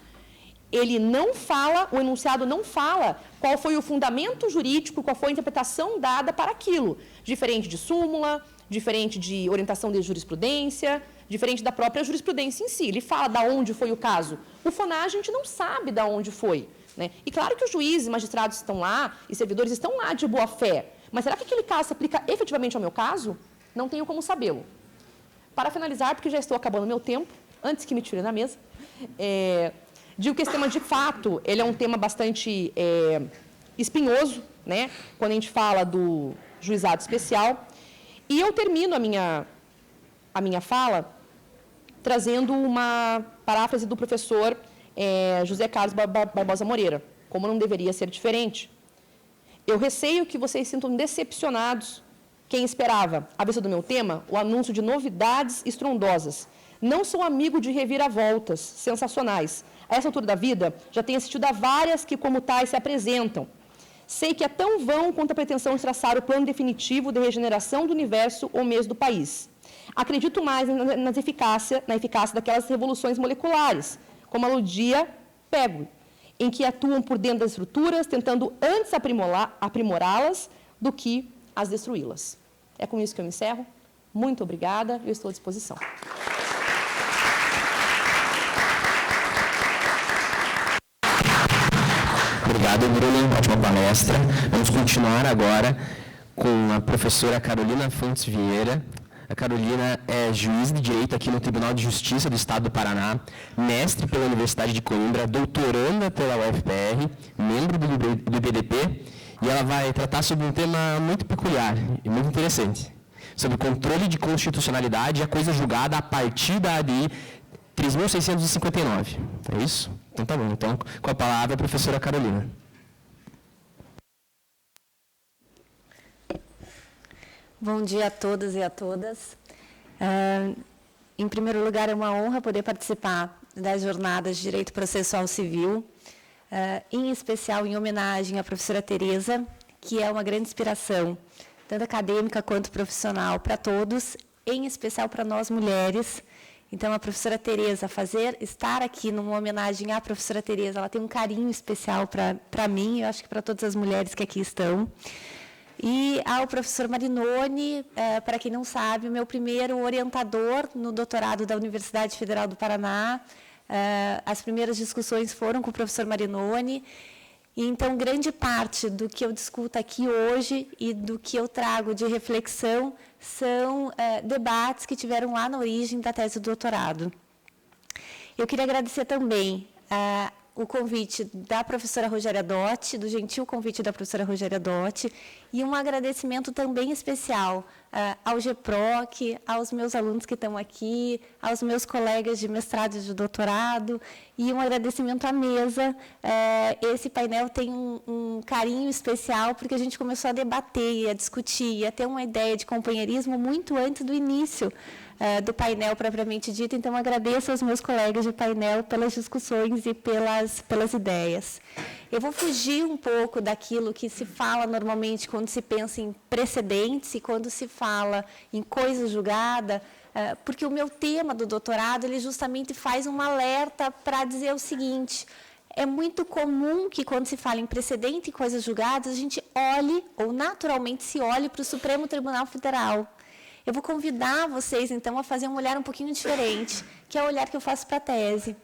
Ele não fala, o enunciado não fala qual foi o fundamento jurídico, qual foi a interpretação dada para aquilo. Diferente de súmula, diferente de orientação de jurisprudência, Diferente da própria jurisprudência em si. Ele fala de onde foi o caso. O FONAR a gente não sabe de onde foi. Né? E claro que os juízes, magistrados estão lá e servidores estão lá de boa fé. Mas será que aquele caso se aplica efetivamente ao meu caso? Não tenho como sabê-lo. Para finalizar, porque já estou acabando meu tempo, antes que me tirem da mesa, digo que esse tema, de fato, ele é um tema bastante espinhoso, né? Quando a gente fala do juizado especial. E eu termino a minha fala trazendo uma paráfrase do professor José Carlos Barbosa Moreira, como não deveria ser diferente. Eu receio que vocês sintam decepcionados quem esperava, à vista do meu tema, o anúncio de novidades estrondosas. Não sou amigo de reviravoltas sensacionais. A essa altura da vida, já tenho assistido a várias que, como tais, se apresentam. Sei que é tão vão quanto a pretensão de traçar o plano definitivo de regeneração do universo ou mesmo do país. Acredito mais na eficácia daquelas revoluções moleculares, como aludia Pego, em que atuam por dentro das estruturas, tentando antes aprimorá-las do que as destruí-las. É com isso que eu me encerro. Muito obrigada, eu estou à disposição. Obrigado, Bruno. Ótima palestra. Vamos continuar agora com a professora Carolina Fontes Vieira. A Carolina é juiz de direito aqui no Tribunal de Justiça do Estado do Paraná, mestre pela Universidade de Coimbra, doutoranda pela UFPR, membro do IBDP, e ela vai tratar sobre um tema muito peculiar e muito interessante, sobre o controle de constitucionalidade e a coisa julgada a partir da ADI 3.659. É isso? Então tá bom. Então, com a palavra, a professora Carolina. Bom dia a todos e a todas. Em primeiro lugar, é uma honra poder participar das jornadas de Direito Processual Civil, em especial em homenagem à professora Tereza, que é uma grande inspiração, tanto acadêmica quanto profissional, para todos, em especial para nós mulheres. Então, a professora Tereza, estar aqui numa homenagem à professora Tereza, ela tem um carinho especial para mim, eu acho que para todas as mulheres que aqui estão. E ao professor Marinoni, para quem não sabe, o meu primeiro orientador no doutorado da Universidade Federal do Paraná. As primeiras discussões foram com o professor Marinoni. E, então, grande parte do que eu discuto aqui hoje e do que eu trago de reflexão são debates que tiveram lá na origem da tese do doutorado. Eu queria agradecer também o convite da professora Rogéria Dotti, do gentil convite da professora Rogéria Dotti, e um agradecimento também especial ao GPROC, aos meus alunos que estão aqui, aos meus colegas de mestrado e de doutorado, e um agradecimento à mesa. Esse painel tem um carinho especial, porque a gente começou a debater, a discutir, a ter uma ideia de companheirismo muito antes do início do painel propriamente dito. Então, agradeço aos meus colegas de painel pelas discussões e pelas ideias. Eu vou fugir um pouco daquilo que se fala normalmente quando se pensa em precedentes e quando se fala em coisa julgada, porque o meu tema do doutorado, ele justamente faz um alerta para dizer o seguinte: é muito comum que, quando se fala em precedente e coisas julgadas, a gente olhe, ou naturalmente se olhe, para o Supremo Tribunal Federal. Eu vou convidar vocês, então, a fazer um olhar um pouquinho diferente, que é o olhar que eu faço para a tese.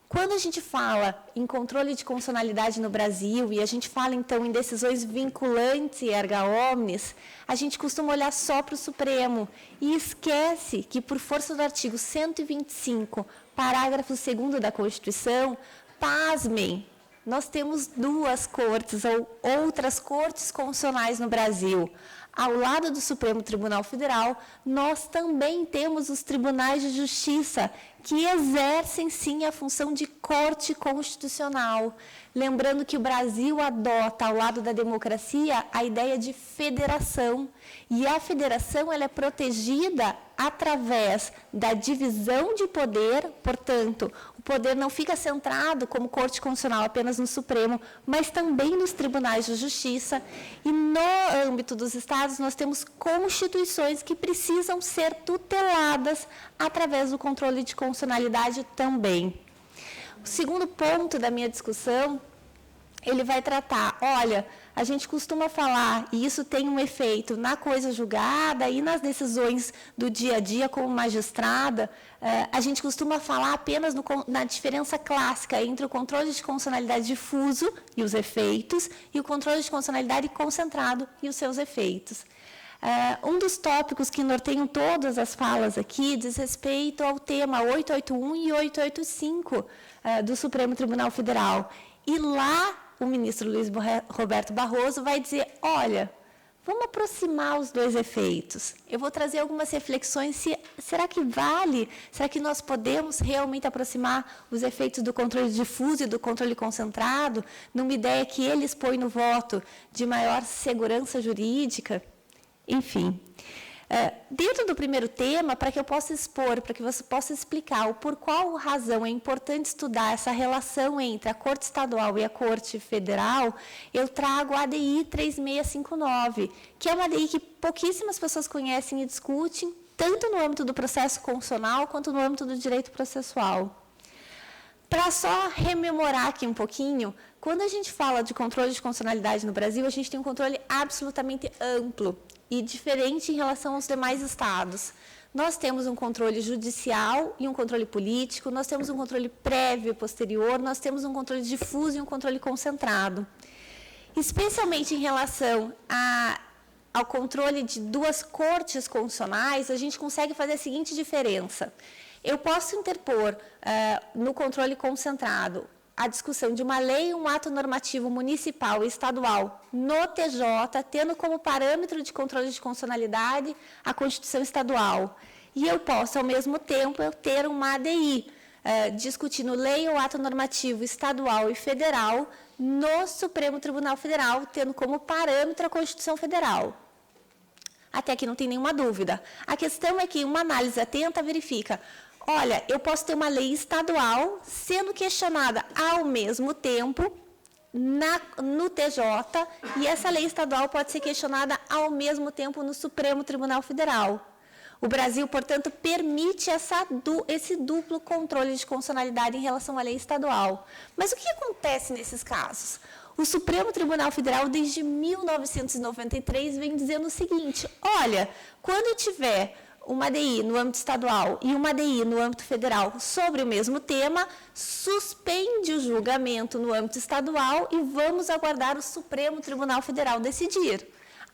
Quando a gente fala em controle de constitucionalidade no Brasil, e a gente fala, então, em decisões vinculantes e erga omnes, a gente costuma olhar só para o Supremo e esquece que, por força do artigo 125, parágrafo 2º da Constituição, pasmem, nós temos duas cortes, ou outras cortes constitucionais no Brasil. Ao lado do Supremo Tribunal Federal, nós também temos os tribunais de justiça, que exercem, sim, a função de corte constitucional. Lembrando que o Brasil adota, ao lado da democracia, a ideia de federação. E a federação, ela é protegida através da divisão de poder, portanto, o poder não fica centrado como corte constitucional apenas no Supremo, mas também nos tribunais de justiça. E no âmbito dos estados, nós temos constituições que precisam ser tuteladas através do controle de constitucionalidade também. O segundo ponto da minha discussão ele vai tratar, olha, a gente costuma falar, e isso tem um efeito na coisa julgada e nas decisões do dia a dia como magistrada, a gente costuma falar apenas na diferença clássica entre o controle de constitucionalidade difuso e os efeitos, e o controle de constitucionalidade concentrado e os seus efeitos. Um dos tópicos que norteiam todas as falas aqui diz respeito ao tema 881 e 885 do Supremo Tribunal Federal. E lá o ministro Luiz Roberto Barroso vai dizer, olha, vamos aproximar os dois efeitos. Eu vou trazer algumas reflexões, será que vale? Será que nós podemos realmente aproximar os efeitos do controle difuso e do controle concentrado, numa ideia que ele expõe no voto de maior segurança jurídica? Enfim, dentro do primeiro tema, para que eu possa expor, para que você possa explicar por qual razão é importante estudar essa relação entre a Corte Estadual e a Corte Federal, eu trago a ADI 3659, que é uma ADI que pouquíssimas pessoas conhecem e discutem, tanto no âmbito do processo constitucional, quanto no âmbito do direito processual. Para só rememorar aqui um pouquinho, quando a gente fala de controle de constitucionalidade no Brasil, a gente tem um controle absolutamente amplo e diferente em relação aos demais estados. Nós temos um controle judicial e um controle político, nós temos um controle prévio e posterior, nós temos um controle difuso e um controle concentrado. Especialmente em relação ao controle de duas cortes constitucionais, a gente consegue fazer a seguinte diferença. Eu posso interpor no controle concentrado a discussão de uma lei, um ato normativo municipal e estadual no TJ, tendo como parâmetro de controle de constitucionalidade a Constituição Estadual. E eu posso, ao mesmo tempo, ter uma ADI, discutindo lei ou ato normativo estadual e federal no Supremo Tribunal Federal, tendo como parâmetro a Constituição Federal. Até aqui não tem nenhuma dúvida. A questão é que uma análise atenta verifica, olha, eu posso ter uma lei estadual sendo questionada ao mesmo tempo no TJ, e essa lei estadual pode ser questionada ao mesmo tempo no Supremo Tribunal Federal. O Brasil, portanto, permite esse duplo controle de constitucionalidade em relação à lei estadual. Mas o que acontece nesses casos? O Supremo Tribunal Federal, desde 1993, vem dizendo o seguinte, olha, quando tiver uma ADI no âmbito estadual e uma ADI no âmbito federal sobre o mesmo tema, suspende o julgamento no âmbito estadual e vamos aguardar o Supremo Tribunal Federal decidir.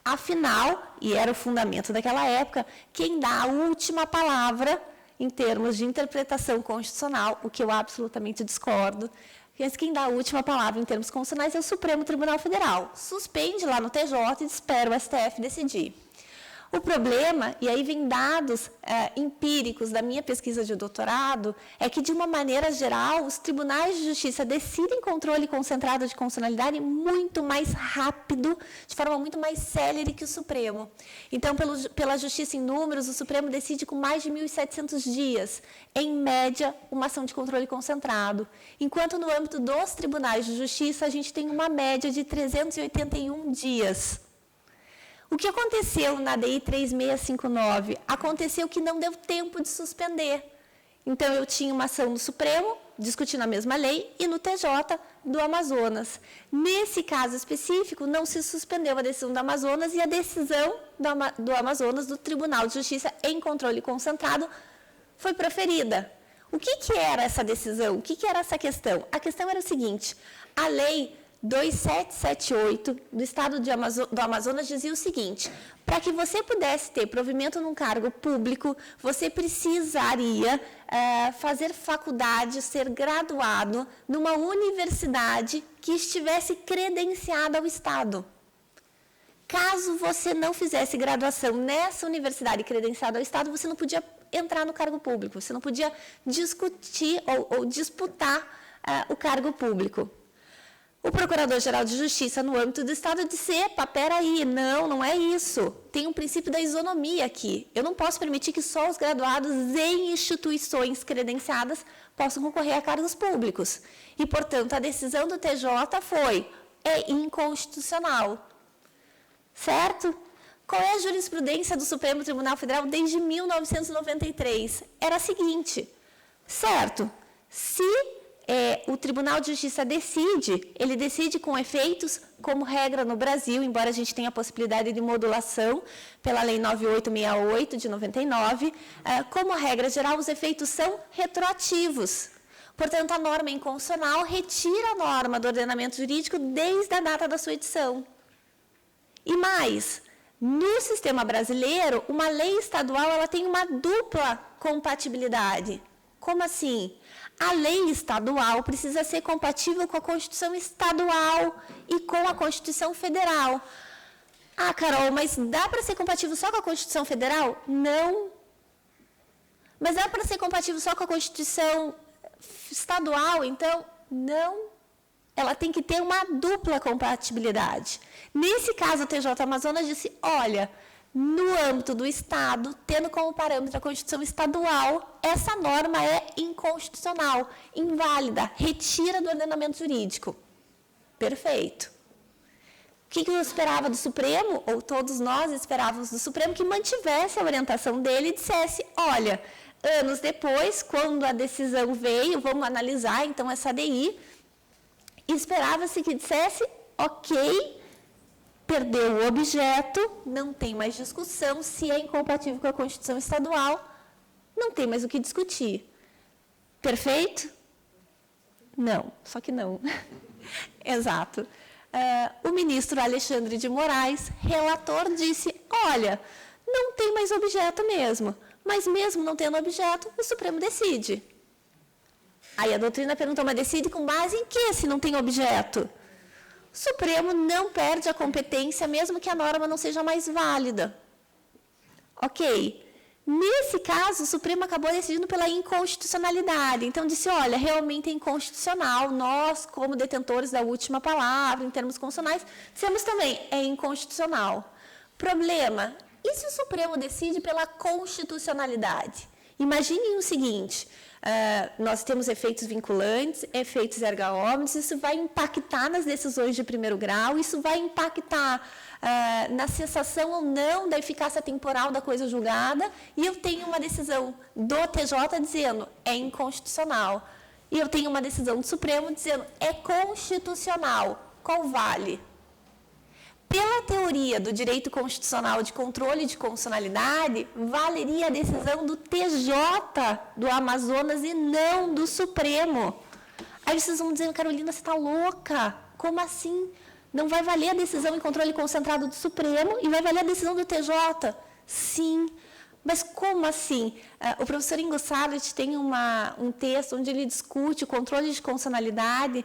Afinal, e era o fundamento daquela época, quem dá a última palavra em termos de interpretação constitucional, o que eu absolutamente discordo, mas quem dá a última palavra em termos constitucionais é o Supremo Tribunal Federal. Suspende lá no TJ e espera o STF decidir. O problema, e aí vem dados empíricos da minha pesquisa de doutorado, é que, de uma maneira geral, os tribunais de justiça decidem controle concentrado de constitucionalidade muito mais rápido, de forma muito mais célere que o Supremo. Então, pela justiça em números, o Supremo decide com mais de 1.700 dias, em média, uma ação de controle concentrado. Enquanto no âmbito dos tribunais de justiça, a gente tem uma média de 381 dias. O que aconteceu na ADI 3659? Aconteceu que não deu tempo de suspender. Então, eu tinha uma ação no Supremo, discutindo a mesma lei, e no TJ do Amazonas. Nesse caso específico, não se suspendeu a decisão do Amazonas e a decisão do Amazonas, do Tribunal de Justiça em controle concentrado, foi proferida. O que era essa decisão? O que era essa questão? A questão era o seguinte, a lei 2778 do Estado do Amazonas dizia o seguinte, para que você pudesse ter provimento num cargo público, você precisaria fazer faculdade, ser graduado numa universidade que estivesse credenciada ao Estado. Caso você não fizesse graduação nessa universidade credenciada ao Estado, você não podia entrar no cargo público, você não podia discutir ou disputar o cargo público. O Procurador-Geral de Justiça, no âmbito do Estado, disse, epa, peraí, não é isso. Tem um princípio da isonomia aqui. Eu não posso permitir que só os graduados em instituições credenciadas possam concorrer a cargos públicos. E, portanto, a decisão do TJ é inconstitucional. Certo? Qual é a jurisprudência do Supremo Tribunal Federal desde 1993? Era a seguinte, certo, se o Tribunal de Justiça decide, ele decide com efeitos, como regra no Brasil, embora a gente tenha a possibilidade de modulação pela Lei 9868 de 99, como regra geral, os efeitos são retroativos. Portanto, a norma inconstitucional retira a norma do ordenamento jurídico desde a data da sua edição. E mais, no sistema brasileiro, uma lei estadual ela tem uma dupla compatibilidade. Como assim? A lei estadual precisa ser compatível com a Constituição estadual e com a Constituição Federal. Ah, Carol, mas dá para ser compatível só com a Constituição Federal? Não. Mas dá para ser compatível só com a Constituição estadual? Então, não. Ela tem que ter uma dupla compatibilidade. Nesse caso, o TJ Amazonas disse, olha, no âmbito do Estado, tendo como parâmetro a Constituição estadual, essa norma é inconstitucional, inválida, retira do ordenamento jurídico. Perfeito. O que eu esperava do Supremo, ou todos nós esperávamos do Supremo, que mantivesse a orientação dele e dissesse, olha, anos depois, quando a decisão veio, vamos analisar então essa ADI, esperava-se que dissesse, ok, perdeu o objeto, não tem mais discussão, se é incompatível com a Constituição estadual, não tem mais o que discutir. Perfeito? Não, só que não. Exato. O ministro Alexandre de Moraes, relator, disse, olha, não tem mais objeto mesmo, mas mesmo não tendo objeto, o Supremo decide. Aí a doutrina perguntou, mas decide com base em que se não tem objeto? O Supremo não perde a competência, mesmo que a norma não seja mais válida. Ok. Nesse caso, o Supremo acabou decidindo pela inconstitucionalidade. Então, disse, olha, realmente é inconstitucional. Nós, como detentores da última palavra, em termos constitucionais, dissemos também, é inconstitucional. Problema, e se o Supremo decide pela constitucionalidade? Imaginem o seguinte, nós temos efeitos vinculantes, efeitos erga omnes, isso vai impactar nas decisões de primeiro grau, isso vai impactar na cessação ou não da eficácia temporal da coisa julgada, e eu tenho uma decisão do TJ dizendo é inconstitucional, e eu tenho uma decisão do Supremo dizendo é constitucional. Qual vale? Pela teoria do direito constitucional de controle de constitucionalidade, valeria a decisão do TJ do Amazonas e não do Supremo. Aí vocês vão dizendo, Carolina, você está louca? Como assim? Não vai valer a decisão em controle concentrado do Supremo e vai valer a decisão do TJ? Sim. Mas como assim? O professor Ingo Sarlet tem um texto onde ele discute o controle de constitucionalidade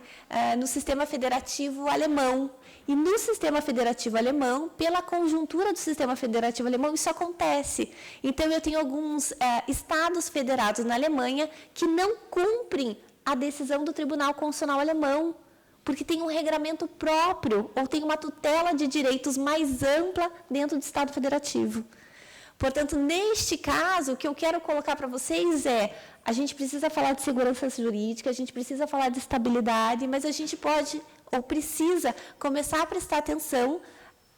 no sistema federativo alemão. E no sistema federativo alemão, pela conjuntura do sistema federativo alemão, isso acontece. Então, eu tenho alguns estados federados na Alemanha que não cumprem a decisão do Tribunal Constitucional Alemão, porque tem um regramento próprio, ou tem uma tutela de direitos mais ampla dentro do Estado federativo. Portanto, neste caso, o que eu quero colocar para vocês é, a gente precisa falar de segurança jurídica, a gente precisa falar de estabilidade, mas a gente pode ou precisa começar a prestar atenção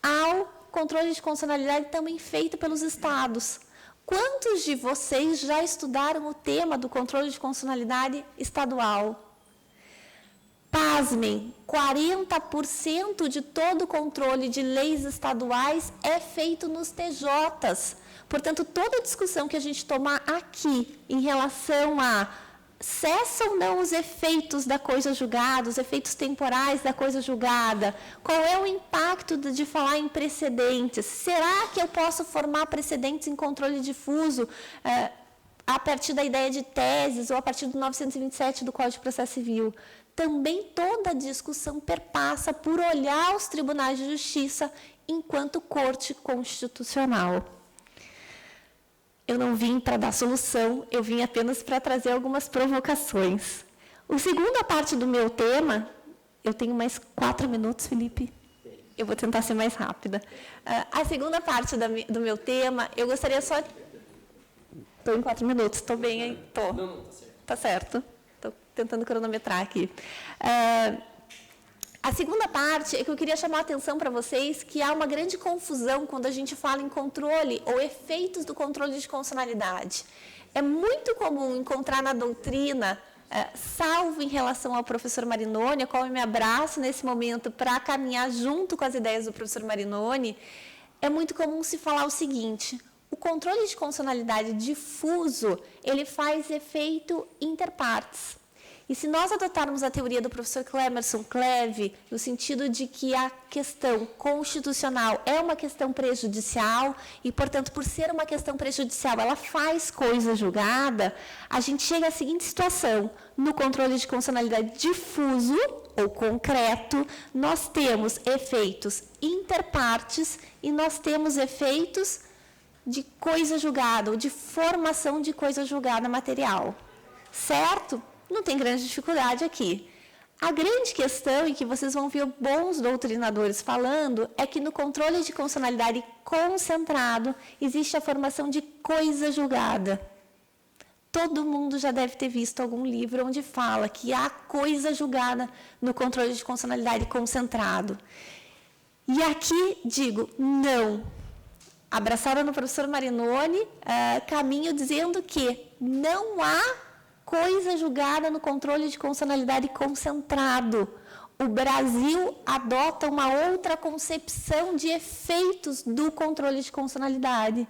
ao controle de constitucionalidade também feito pelos estados. Quantos de vocês já estudaram o tema do controle de constitucionalidade estadual? Pasmem, 40% de todo o controle de leis estaduais é feito nos TJs. Portanto, toda a discussão que a gente tomar aqui em relação a cessam ou não os efeitos da coisa julgada, os efeitos temporais da coisa julgada? Qual é o impacto de falar em precedentes? Será que eu posso formar precedentes em controle difuso a partir da ideia de teses ou a partir do 927 do Código de Processo Civil? Também toda a discussão perpassa por olhar os tribunais de justiça enquanto corte constitucional. Eu não vim para dar solução, eu vim apenas para trazer algumas provocações. A segunda parte do meu tema, eu tenho mais 4 minutos, Felipe? Eu vou tentar ser mais rápida. A segunda parte do meu tema, eu gostaria só... Estou em 4 minutos, estou bem, hein? Estou. Não, está certo. Está certo. Estou tentando cronometrar aqui. A segunda parte é que eu queria chamar a atenção para vocês que há uma grande confusão quando a gente fala em controle ou efeitos do controle de constitucionalidade. É muito comum encontrar na doutrina salvo em relação ao professor Marinoni, a qual eu me abraço nesse momento para caminhar junto com as ideias do professor Marinoni, é muito comum se falar o seguinte: o controle de consonalidade difuso, ele faz efeito interpartes. E se nós adotarmos a teoria do professor Clemerson Cleve, no sentido de que a questão constitucional é uma questão prejudicial e, portanto, por ser uma questão prejudicial, ela faz coisa julgada, a gente chega à seguinte situação: no controle de consonalidade difuso ou concreto, nós temos efeitos interpartes e nós temos efeitos de coisa julgada ou de formação de coisa julgada material. Certo? Não tem grande dificuldade aqui. A grande questão, e que vocês vão ver bons doutrinadores falando, é que no controle de consonalidade concentrado existe a formação de coisa julgada. Todo mundo já deve ter visto algum livro onde fala que há coisa julgada no controle de consonalidade concentrado. E aqui digo, não. Abraçada no professor Marinoni, caminho dizendo que não há coisa julgada no controle de consonalidade concentrado. O Brasil adota uma outra concepção de efeitos do controle de consonalidade.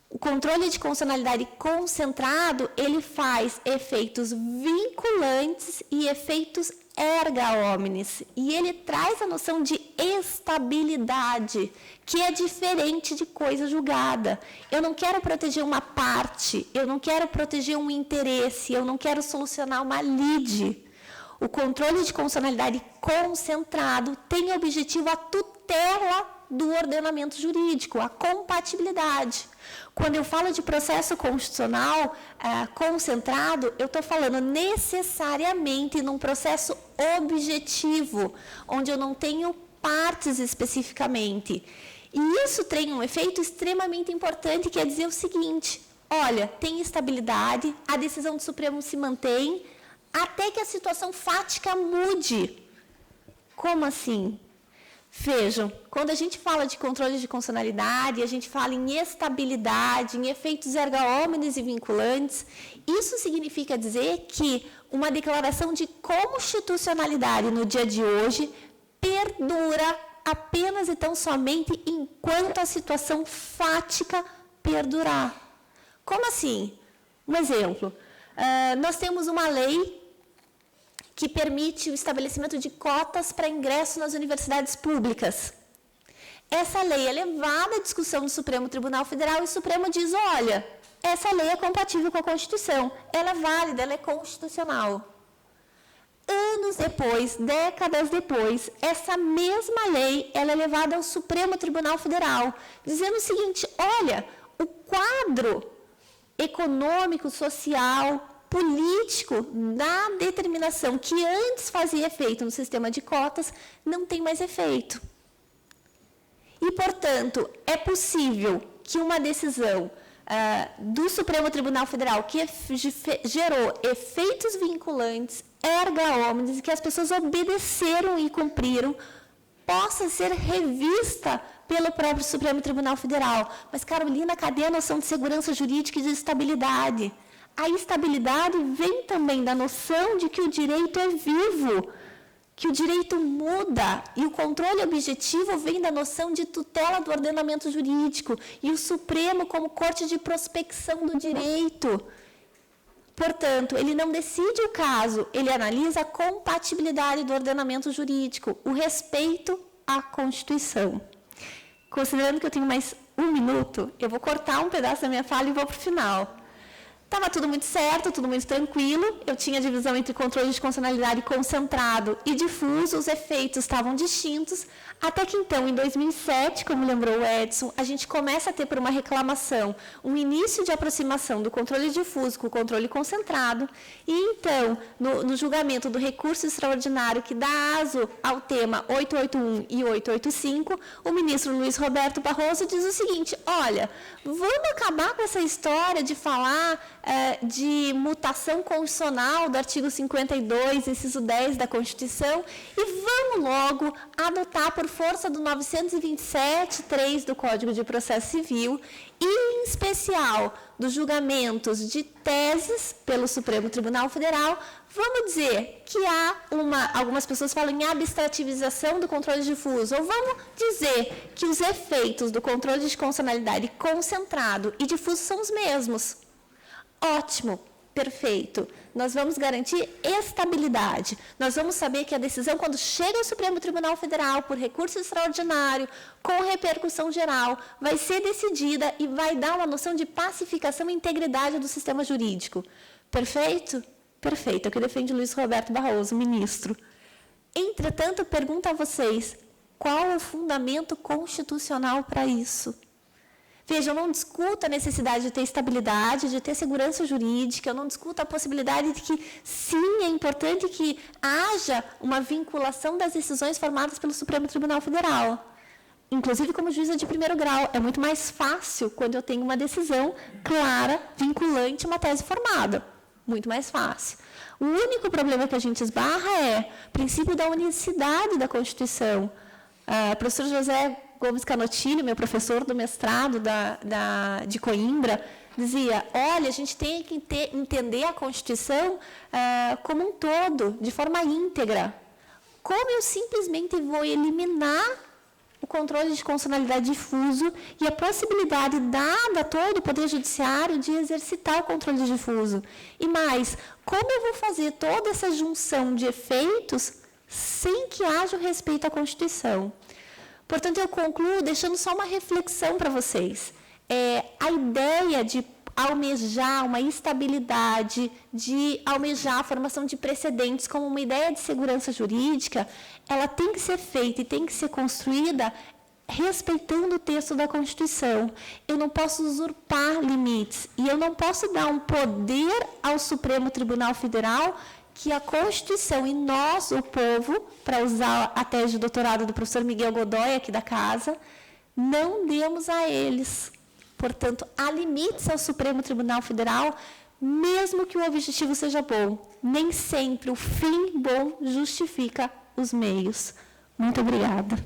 O controle de consonalidade concentrado, ele faz efeitos vinculantes e efeitos erga omnes. E ele traz a noção de estabilidade, que é diferente de coisa julgada. Eu não quero proteger uma parte, eu não quero proteger um interesse, eu não quero solucionar uma lide. O controle de consonalidade concentrado tem objetivo a tutela do ordenamento jurídico, a compatibilidade. Quando eu falo de processo constitucional concentrado, eu estou falando necessariamente num processo objetivo, onde eu não tenho partes especificamente. E isso tem um efeito extremamente importante, que é dizer o seguinte: olha, tem estabilidade, a decisão do Supremo se mantém, até que a situação fática mude. Como assim? Vejam, quando a gente fala de controle de consonalidade, a gente fala em estabilidade, em efeitos erga omnes e vinculantes, isso significa dizer que uma declaração de constitucionalidade no dia de hoje perdura apenas e tão somente enquanto a situação fática perdurar. Como assim? Um exemplo, nós temos uma lei que permite o estabelecimento de cotas para ingresso nas universidades públicas. Essa lei é levada à discussão do Supremo Tribunal Federal e o Supremo diz: olha, essa lei é compatível com a Constituição, ela é válida, ela é constitucional. Anos depois, décadas depois, essa mesma lei ela é levada ao Supremo Tribunal Federal, dizendo o seguinte: olha, o quadro econômico, social, político da determinação que antes fazia efeito no sistema de cotas não tem mais efeito. E, portanto, é possível que uma decisão do Supremo Tribunal Federal que gerou efeitos vinculantes, erga omnes, e que as pessoas obedeceram e cumpriram, possa ser revista pelo próprio Supremo Tribunal Federal. Mas, Carolina, cadê a noção de segurança jurídica e de estabilidade? A estabilidade vem também da noção de que o direito é vivo, que o direito muda, e o controle objetivo vem da noção de tutela do ordenamento jurídico, e o Supremo como corte de prospecção do direito. Portanto, ele não decide o caso, ele analisa a compatibilidade do ordenamento jurídico, o respeito à Constituição. Considerando que eu tenho mais 1 minuto, eu vou cortar um pedaço da minha fala e vou para o final. Estava tudo muito certo, tudo muito tranquilo. Eu tinha divisão entre controle de consonalidade concentrado e difuso, os efeitos estavam distintos, até que então, em 2007, como lembrou o Edson, a gente começa a ter, por uma reclamação, um início de aproximação do controle difuso com o controle concentrado, e então, no julgamento do recurso extraordinário que dá aso ao tema 881 e 885, o ministro Luiz Roberto Barroso diz o seguinte: olha, vamos acabar com essa história de falar de mutação constitucional do artigo 52, inciso 10 da Constituição, e vamos logo adotar, por força do 927.3 do Código de Processo Civil, e, em especial, dos julgamentos de teses pelo Supremo Tribunal Federal, vamos dizer que há algumas pessoas falam em abstrativização do controle difuso, ou vamos dizer que os efeitos do controle de constitucionalidade concentrado e difuso são os mesmos. Ótimo, perfeito. Nós vamos garantir estabilidade. Nós vamos saber que a decisão, quando chega ao Supremo Tribunal Federal, por recurso extraordinário, com repercussão geral, vai ser decidida e vai dar uma noção de pacificação e integridade do sistema jurídico. Perfeito? Perfeito. É o que defende Luiz Roberto Barroso, ministro. Entretanto, pergunto a vocês, qual o fundamento constitucional para isso? Veja, eu não discuto a necessidade de ter estabilidade, de ter segurança jurídica, eu não discuto a possibilidade de que, sim, é importante que haja uma vinculação das decisões formadas pelo Supremo Tribunal Federal. Inclusive, como juíza de primeiro grau, é muito mais fácil quando eu tenho uma decisão clara, vinculante, uma tese formada. Muito mais fácil. O único problema que a gente esbarra é o princípio da unicidade da Constituição. O professor José Gomes Canotini, meu professor do mestrado de Coimbra, dizia, olha, a gente tem que entender a Constituição como um todo, de forma íntegra. Como eu simplesmente vou eliminar o controle de constitucionalidade difuso e a possibilidade dada a todo o Poder Judiciário de exercitar o controle difuso? E mais, como eu vou fazer toda essa junção de efeitos sem que haja o respeito à Constituição? Portanto, eu concluo deixando só uma reflexão para vocês. A ideia de almejar uma estabilidade, de almejar a formação de precedentes como uma ideia de segurança jurídica, ela tem que ser feita e tem que ser construída respeitando o texto da Constituição. Eu não posso usurpar limites e eu não posso dar um poder ao Supremo Tribunal Federal que a Constituição e nós, o povo, para usar a tese de doutorado do professor Miguel Godoy, aqui da casa, não demos a eles. Portanto, há limites ao Supremo Tribunal Federal, mesmo que o objetivo seja bom. Nem sempre o fim bom justifica os meios. Muito obrigada.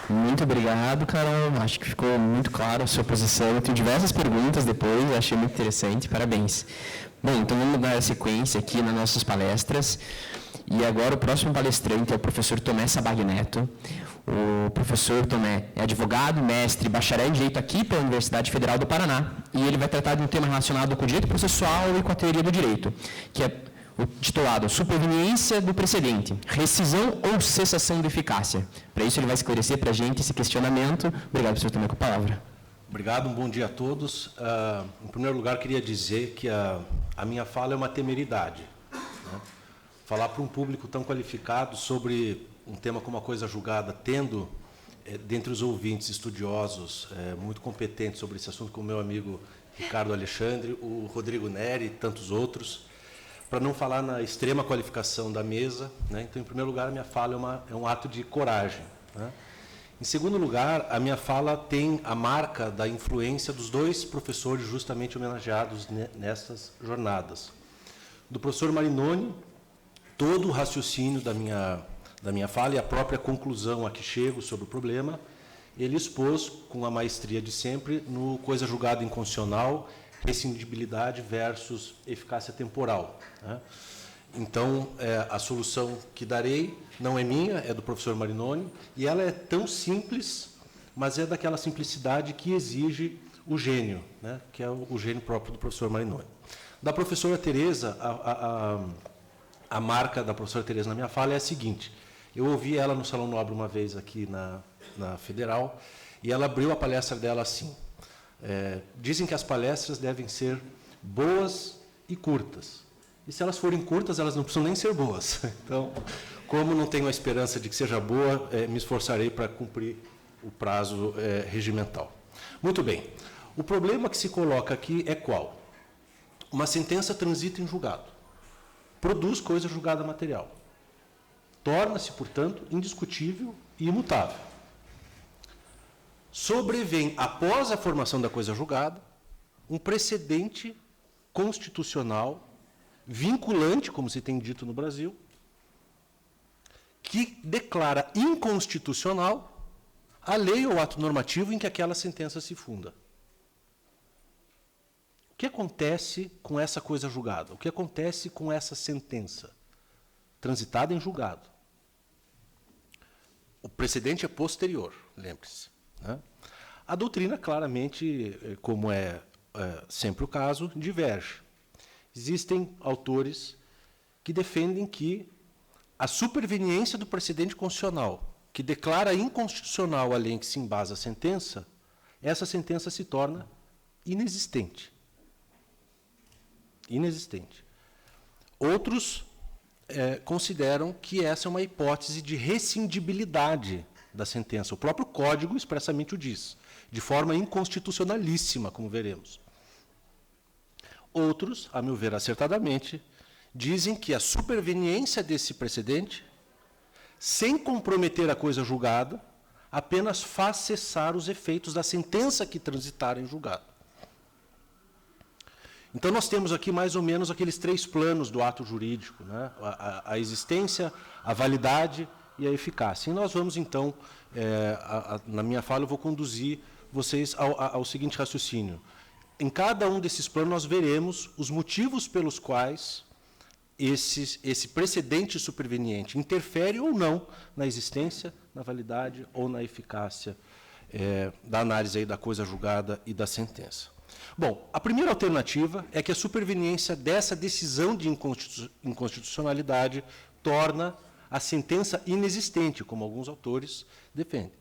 Muito obrigado, Carol. Acho que ficou muito claro a sua posição. Eu tenho diversas perguntas depois, achei muito interessante. Parabéns. Bom, então vamos dar sequência aqui nas nossas palestras. E agora o próximo palestrante é o professor Tomé Sabag Neto. O professor Tomé é advogado, mestre, bacharel em Direito aqui pela Universidade Federal do Paraná. E ele vai tratar de um tema relacionado com o direito processual e com a teoria do direito, que é o titulado Superveniência do Precedente, Rescisão ou Cessação de Eficácia. Para isso ele vai esclarecer para a gente esse questionamento. Obrigado, professor Tomé, com a palavra. Obrigado, um bom dia a todos. Em primeiro lugar, queria dizer que a minha fala é uma temeridade. Né? Falar para um público tão qualificado sobre um tema como a coisa julgada, tendo, dentre os ouvintes estudiosos muito competentes sobre esse assunto, como meu amigo Ricardo Alexandre, o Rodrigo Neri e tantos outros, para não falar na extrema qualificação da mesa, né? Então, em primeiro lugar, a minha fala é um ato de coragem. Né? Em segundo lugar, a minha fala tem a marca da influência dos dois professores justamente homenageados nestas jornadas. Do professor Marinoni, todo o raciocínio da minha fala e a própria conclusão a que chego sobre o problema, ele expôs com a maestria de sempre no Coisa Julgada Inconstitucional, rescindibilidade versus eficácia temporal. Né? Então, a solução que darei não é minha, é do professor Marinoni, e ela é tão simples, mas é daquela simplicidade que exige o gênio, né? Que é o gênio próprio do professor Marinoni. Da professora Tereza, a marca da professora Tereza na minha fala é a seguinte: eu ouvi ela no Salão Nobre uma vez aqui na Federal, e ela abriu a palestra dela assim: dizem que as palestras devem ser boas e curtas. E se elas forem curtas, elas não precisam nem ser boas. Então, como não tenho a esperança de que seja boa, me esforçarei para cumprir o prazo regimental. Muito bem. O problema que se coloca aqui é qual? Uma sentença transita em julgado. Produz coisa julgada material. Torna-se, portanto, indiscutível e imutável. sobrevém, após a formação da coisa julgada, um precedente constitucional, vinculante, como se tem dito no Brasil, que declara inconstitucional a lei ou ato normativo em que aquela sentença se funda. O que acontece com essa coisa julgada? O que acontece com essa sentença transitada em julgado? O precedente é posterior, lembre-se, né? A doutrina, claramente, como é sempre o caso, diverge. Existem autores que defendem que a superveniência do precedente constitucional, que declara inconstitucional a lei em que se embasa a sentença, essa sentença se torna inexistente. Inexistente. Outros consideram que essa é uma hipótese de rescindibilidade da sentença. O próprio Código expressamente o diz, de forma inconstitucionalíssima, como veremos. Outros, a meu ver acertadamente, dizem que a superveniência desse precedente, sem comprometer a coisa julgada, apenas faz cessar os efeitos da sentença que transitar em julgado. Então, nós temos aqui mais ou menos aqueles 3 planos do ato jurídico, né? A existência, a validade e a eficácia. E nós vamos, então, na minha fala, eu vou conduzir vocês ao seguinte raciocínio. Em cada um desses planos, nós veremos os motivos pelos quais esse precedente superveniente interfere ou não na existência, na validade ou na eficácia da análise aí da coisa julgada e da sentença. Bom, a primeira alternativa é que a superveniência dessa decisão de inconstitucionalidade torna a sentença inexistente, como alguns autores defendem.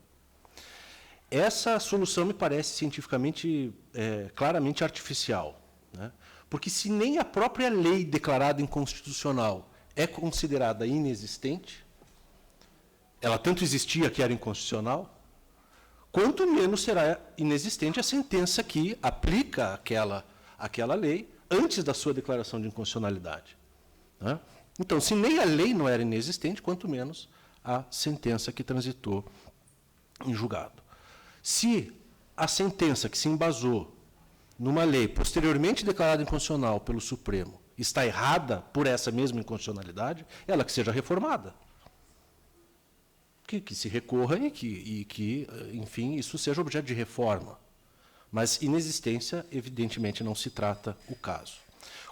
Essa solução me parece cientificamente claramente artificial, né? Porque se nem a própria lei declarada inconstitucional é considerada inexistente, ela tanto existia que era inconstitucional, quanto menos será inexistente a sentença que aplica aquela lei antes da sua declaração de inconstitucionalidade, né? Então, se nem a lei não era inexistente, quanto menos a sentença que transitou em julgado. Se a sentença que se embasou numa lei posteriormente declarada inconstitucional pelo Supremo está errada por essa mesma inconstitucionalidade, ela que seja reformada. Que se recorra e que, enfim, isso seja objeto de reforma. Mas inexistência, evidentemente, não se trata o caso.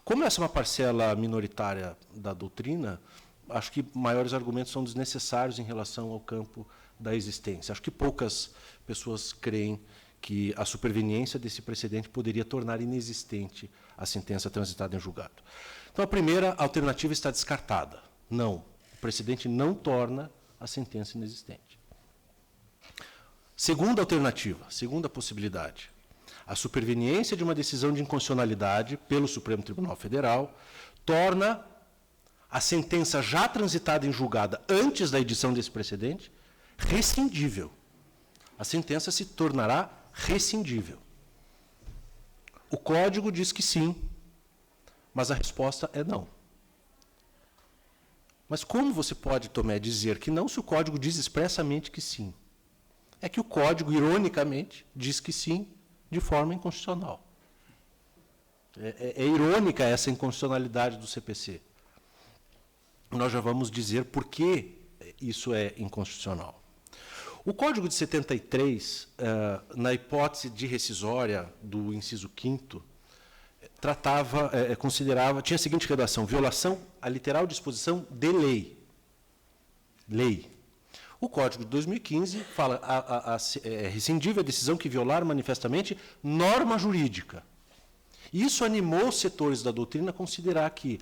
Como essa é uma parcela minoritária da doutrina, acho que maiores argumentos são desnecessários em relação ao campo da existência. Acho que poucas pessoas creem que a superveniência desse precedente poderia tornar inexistente a sentença transitada em julgado. Então, a primeira alternativa está descartada. Não, o precedente não torna a sentença inexistente. Segunda alternativa, segunda possibilidade, a superveniência de uma decisão de inconstitucionalidade pelo Supremo Tribunal Federal torna a sentença já transitada em julgada antes da edição desse precedente rescindível. A sentença se tornará rescindível. O Código diz que sim, mas a resposta é não. Mas como você pode, Tomé, dizer que não se o Código diz expressamente que sim? É que o Código, ironicamente, diz que sim de forma inconstitucional. É irônica essa inconstitucionalidade do CPC. Nós já vamos dizer por que isso é inconstitucional. O Código de 73, na hipótese de rescisória do inciso 5º, tinha a seguinte redação: violação à literal disposição de lei. Lei. O Código de 2015 fala rescindível a decisão que violar manifestamente norma jurídica. Isso animou os setores da doutrina a considerar que,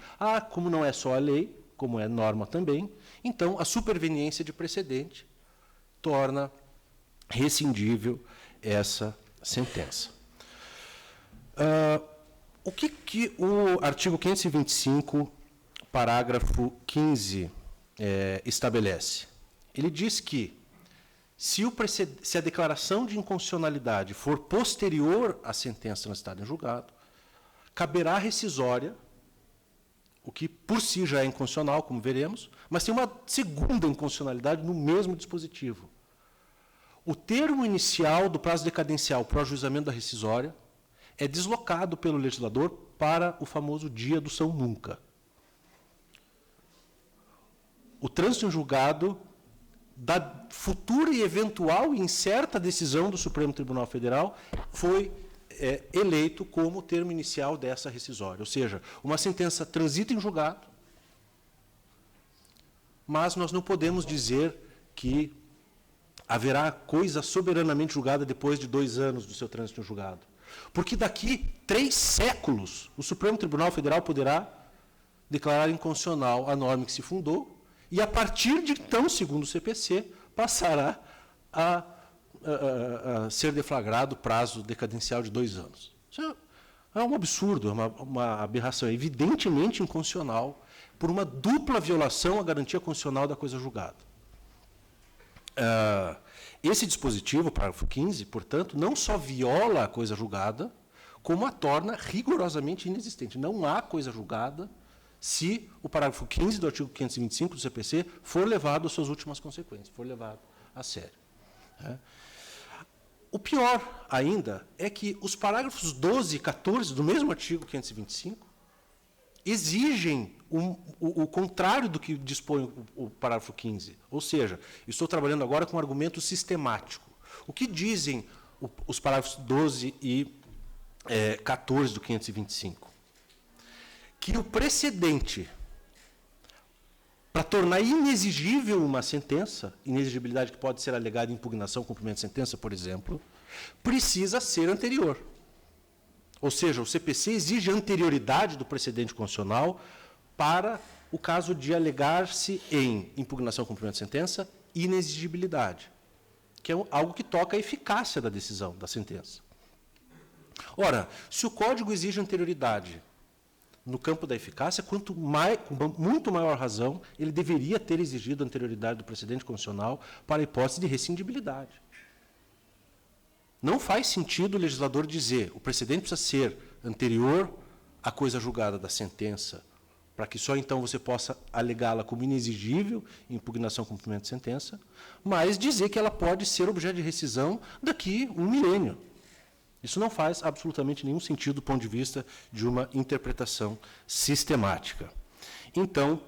como não é só a lei, como é norma também, então a superveniência de precedente torna rescindível essa sentença. O que o artigo 525, parágrafo 15, estabelece? Ele diz que, se a declaração de inconstitucionalidade for posterior à sentença transitada em julgado, caberá rescisória, o que por si já é inconstitucional, como veremos, mas tem uma segunda inconstitucionalidade no mesmo dispositivo. o termo inicial do prazo decadencial para o ajuizamento da rescisória é deslocado pelo legislador para o famoso dia do São Nunca. O trânsito em julgado da futura e eventual e incerta decisão do Supremo Tribunal Federal foi eleito como o termo inicial dessa rescisória. Ou seja, uma sentença transita em julgado, mas nós não podemos dizer que haverá coisa soberanamente julgada depois de 2 anos do seu trânsito em julgado. Porque daqui 3 séculos, o Supremo Tribunal Federal poderá declarar inconstitucional a norma que se fundou, e, a partir de então, segundo o CPC, passará a ser deflagrado prazo decadencial de 2 anos. Isso é um absurdo, é uma aberração, é evidentemente inconstitucional, por uma dupla violação à garantia constitucional da coisa julgada. Esse dispositivo, o parágrafo 15, portanto, não só viola a coisa julgada, como a torna rigorosamente inexistente. Não há coisa julgada se o parágrafo 15 do artigo 525 do CPC for levado às suas últimas consequências, for levado a sério. O pior ainda é que os parágrafos 12 e 14 do mesmo artigo 525 exigem o contrário do que dispõe o parágrafo 15. Ou seja, estou trabalhando agora com um argumento sistemático. O que dizem os parágrafos 12 e 14 do 525? Que o precedente para tornar inexigível uma sentença, inexigibilidade que pode ser alegada em impugnação, cumprimento de sentença, por exemplo, precisa ser anterior. Ou seja, o CPC exige anterioridade do precedente constitucional para o caso de alegar-se em impugnação, cumprimento de sentença, inexigibilidade, que é algo que toca a eficácia da decisão, da sentença. Ora, se o Código exige anterioridade no campo da eficácia, com muito maior razão, ele deveria ter exigido a anterioridade do precedente constitucional para a hipótese de rescindibilidade. Não faz sentido o legislador dizer o precedente precisa ser anterior à coisa julgada da sentença, para que só então você possa alegá-la como inexigível em impugnação, cumprimento de sentença, mas dizer que ela pode ser objeto de rescisão daqui 1 milênio. Isso não faz absolutamente nenhum sentido do ponto de vista de uma interpretação sistemática. Então,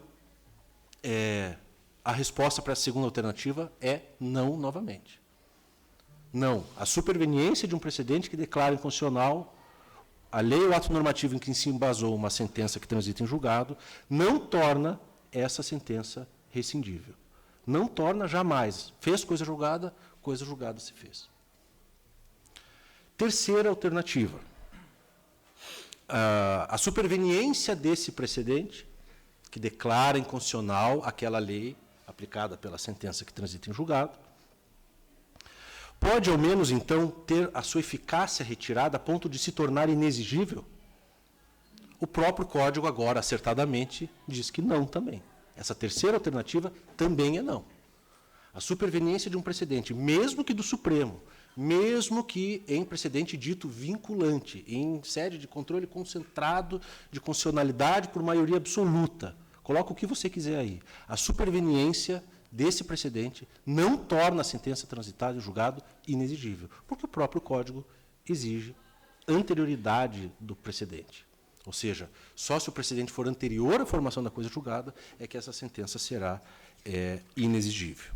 a resposta para a segunda alternativa é não novamente. Não. A superveniência de um precedente que declara inconstitucional a lei ou ato normativo em que se embasou uma sentença que transita em julgado não torna essa sentença rescindível. Não torna jamais. Fez coisa julgada se fez. Terceira alternativa. A superveniência desse precedente, que declara inconstitucional aquela lei aplicada pela sentença que transita em julgado, pode, ao menos, então, ter a sua eficácia retirada a ponto de se tornar inexigível? O próprio Código, agora, acertadamente, diz que não também. Essa terceira alternativa também é não. A superveniência de um precedente, mesmo que do Supremo, mesmo que em precedente dito vinculante, em sede de controle concentrado de constitucionalidade por maioria absoluta, coloca o que você quiser aí. A superveniência desse precedente não torna a sentença transitada em julgado inexigível, porque o próprio Código exige anterioridade do precedente. Ou seja, só se o precedente for anterior à formação da coisa julgada é que essa sentença será inexigível.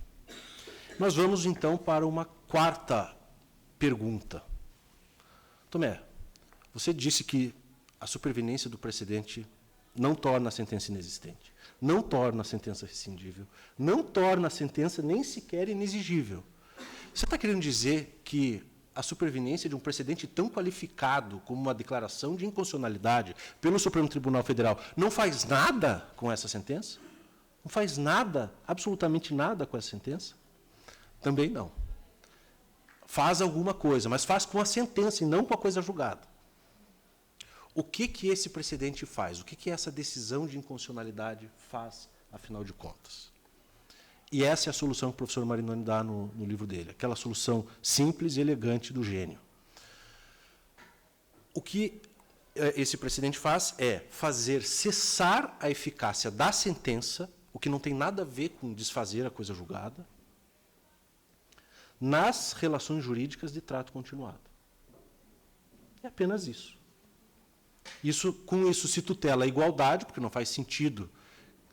Nós vamos, então, para uma quarta pergunta. Tomé, você disse que a superveniência do precedente não torna a sentença inexistente, não torna a sentença rescindível, não torna a sentença nem sequer inexigível. Você está querendo dizer que a superveniência de um precedente tão qualificado como uma declaração de inconstitucionalidade pelo Supremo Tribunal Federal não faz nada com essa sentença? Não faz nada, absolutamente nada com essa sentença? Também não. Faz alguma coisa, mas faz com a sentença e não com a coisa julgada. O que esse precedente faz? O que essa decisão de inconstitucionalidade faz, afinal de contas? E essa é a solução que o professor Marinoni dá no livro dele, aquela solução simples e elegante do gênio. O que esse precedente faz é fazer cessar a eficácia da sentença, o que não tem nada a ver com desfazer a coisa julgada, nas relações jurídicas de trato continuado. É apenas isso. Com isso se tutela a igualdade, porque não faz sentido,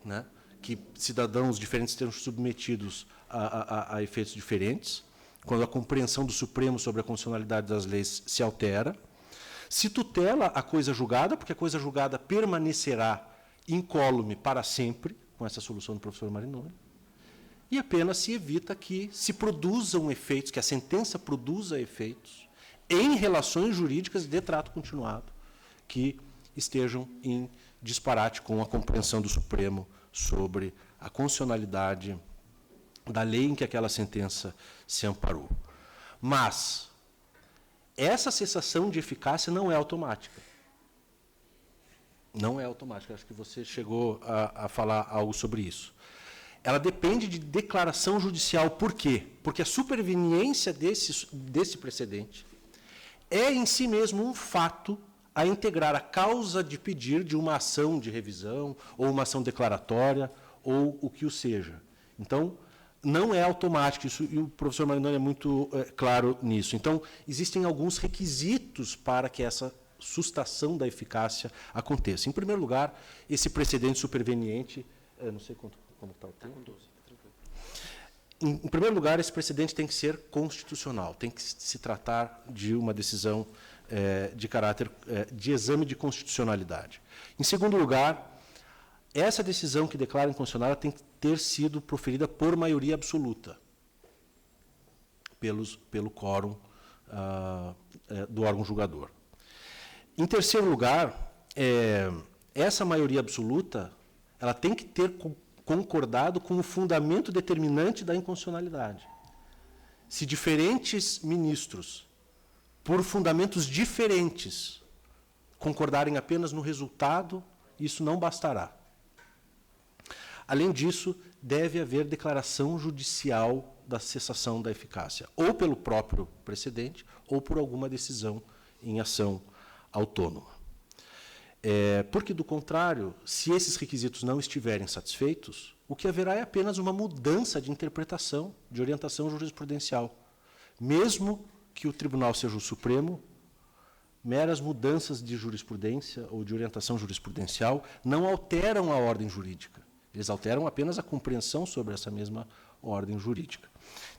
né, que cidadãos diferentes estejam submetidos a efeitos diferentes, quando a compreensão do Supremo sobre a constitucionalidade das leis se altera. Se tutela a coisa julgada, porque a coisa julgada permanecerá incólume para sempre, com essa solução do professor Marinoni, e apenas se evita que se produzam efeitos, que a sentença produza efeitos em relações jurídicas de trato continuado, que estejam em disparate com a compreensão do Supremo sobre a constitucionalidade da lei em que aquela sentença se amparou. Mas essa cessação de eficácia não é automática. Não é automática. Acho que você chegou a falar algo sobre isso. Ela depende de declaração judicial. Por quê? Porque a superveniência desse precedente é em si mesmo um fato a integrar a causa de pedir de uma ação de revisão, ou uma ação declaratória, ou o que o seja. Então, não é automático, isso, e o professor Marinoni é muito claro nisso. Então, existem alguns requisitos para que essa sustação da eficácia aconteça. Em primeiro lugar, esse precedente superveniente, não sei como está o tempo. Em primeiro lugar, esse precedente tem que ser constitucional, tem que se tratar de uma decisão de caráter de exame de constitucionalidade. Em segundo lugar, essa decisão que declara inconstitucional tem que ter sido proferida por maioria absoluta, pelo quórum do órgão julgador. Em terceiro lugar, essa maioria absoluta ela tem que ter concordado com o fundamento determinante da inconstitucionalidade. Se diferentes ministros, por fundamentos diferentes, concordarem apenas no resultado, isso não bastará. Além disso, deve haver declaração judicial da cessação da eficácia, ou pelo próprio precedente, ou por alguma decisão em ação autônoma. Porque, do contrário, se esses requisitos não estiverem satisfeitos, o que haverá é apenas uma mudança de interpretação, de orientação jurisprudencial. Mesmo que o tribunal seja o Supremo, meras mudanças de jurisprudência ou de orientação jurisprudencial não alteram a ordem jurídica. Eles alteram apenas a compreensão sobre essa mesma ordem jurídica.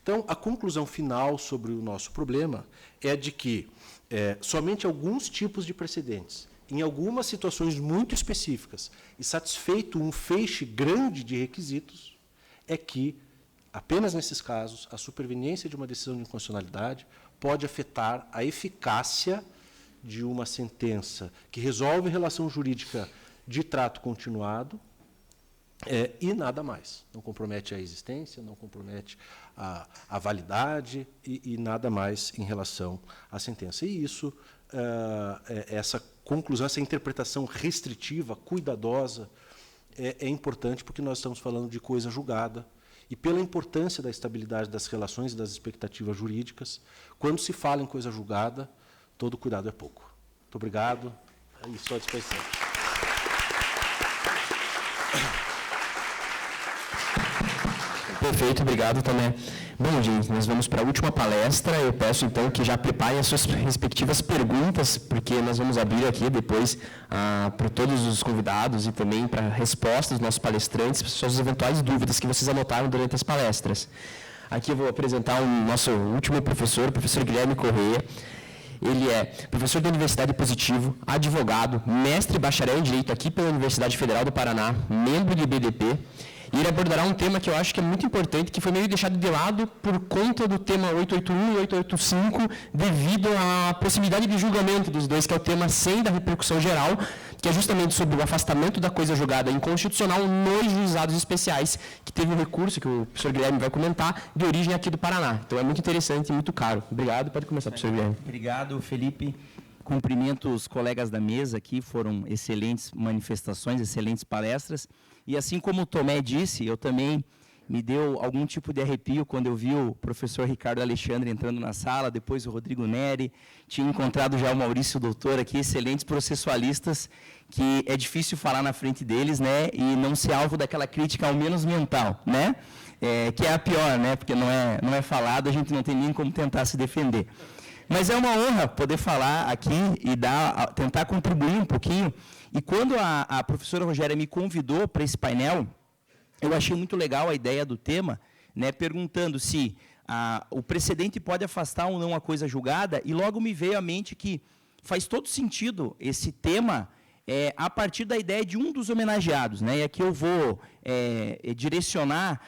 Então, a conclusão final sobre o nosso problema é de que somente alguns tipos de precedentes, em algumas situações muito específicas, e satisfeito um feixe grande de requisitos, é que, apenas nesses casos, a superveniência de uma decisão de inconstitucionalidade pode afetar a eficácia de uma sentença que resolve relação jurídica de trato continuado, e nada mais. Não compromete a existência, não compromete a validade e nada mais em relação à sentença. E isso, essa conclusão, essa interpretação restritiva, cuidadosa, é importante porque nós estamos falando de coisa julgada e pela importância da estabilidade das relações e das expectativas jurídicas, quando se fala em coisa julgada, todo cuidado é pouco. Muito obrigado e estou à disposição. Perfeito, obrigado também. Bom, gente, nós vamos para a última palestra. Eu peço, então, que já preparem as suas respectivas perguntas, porque nós vamos abrir aqui depois para todos os convidados e também para respostas dos nossos palestrantes, para suas eventuais dúvidas que vocês anotaram durante as palestras. Aqui eu vou apresentar o nosso último professor, o professor Guilherme Correia. Ele é professor da Universidade Positivo, advogado, mestre e bacharel em Direito aqui pela Universidade Federal do Paraná, membro do IBDP. E ele abordará um tema que eu acho que é muito importante, que foi meio deixado de lado por conta do tema 881 e 885, devido à possibilidade de julgamento dos dois, que é o tema 100 da repercussão geral, que é justamente sobre o afastamento da coisa julgada inconstitucional nos juizados especiais, que teve um recurso, que o professor Guilherme vai comentar, de origem aqui do Paraná. Então é muito interessante e muito caro. Obrigado. Pode começar, professor Guilherme. Obrigado, Felipe. Cumprimento os colegas da mesa aqui, foram excelentes manifestações, excelentes palestras. E assim como o Tomé disse, eu também me deu algum tipo de arrepio quando eu vi o professor Ricardo Alexandre entrando na sala, depois o Rodrigo Neri, tinha encontrado já o Maurício Doutor aqui, excelentes processualistas, que é difícil falar na frente deles, né, e não ser alvo daquela crítica ao menos mental, né? que é a pior, né? Porque não é falado, a gente não tem nem como tentar se defender. Mas é uma honra poder falar aqui e tentar contribuir um pouquinho. E quando a professora Rogéria me convidou para esse painel, eu achei muito legal a ideia do tema, né, perguntando se o precedente pode afastar ou não a coisa julgada, e logo me veio à mente que faz todo sentido esse tema a partir da ideia de um dos homenageados, né? E aqui eu vou direcionar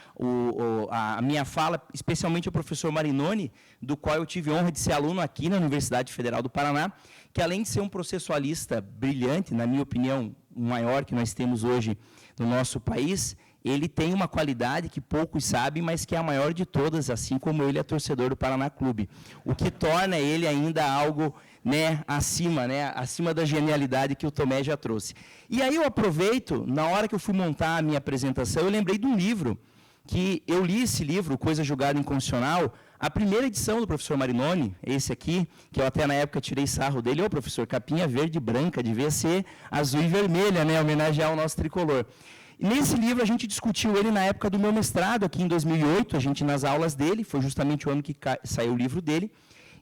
a minha fala, especialmente ao professor Marinoni, do qual eu tive a honra de ser aluno aqui na Universidade Federal do Paraná, que além de ser um processualista brilhante, na minha opinião, o maior que nós temos hoje no nosso país, ele tem uma qualidade que poucos sabem, mas que é a maior de todas, assim como ele é torcedor do Paraná Clube. O que torna ele ainda algo, né, acima da genialidade que o Tomé já trouxe. E aí eu aproveito, na hora que eu fui montar a minha apresentação, eu lembrei de um livro, que eu li esse livro, Coisa Julgada Inconstitucional, a primeira edição do professor Marinoni, esse aqui, que eu até na época tirei sarro dele, ô professor, capinha verde e branca, devia ser azul e vermelha, né, homenagear o nosso tricolor. E nesse livro a gente discutiu ele na época do meu mestrado, aqui em 2008, a gente nas aulas dele, foi justamente o ano que saiu o livro dele.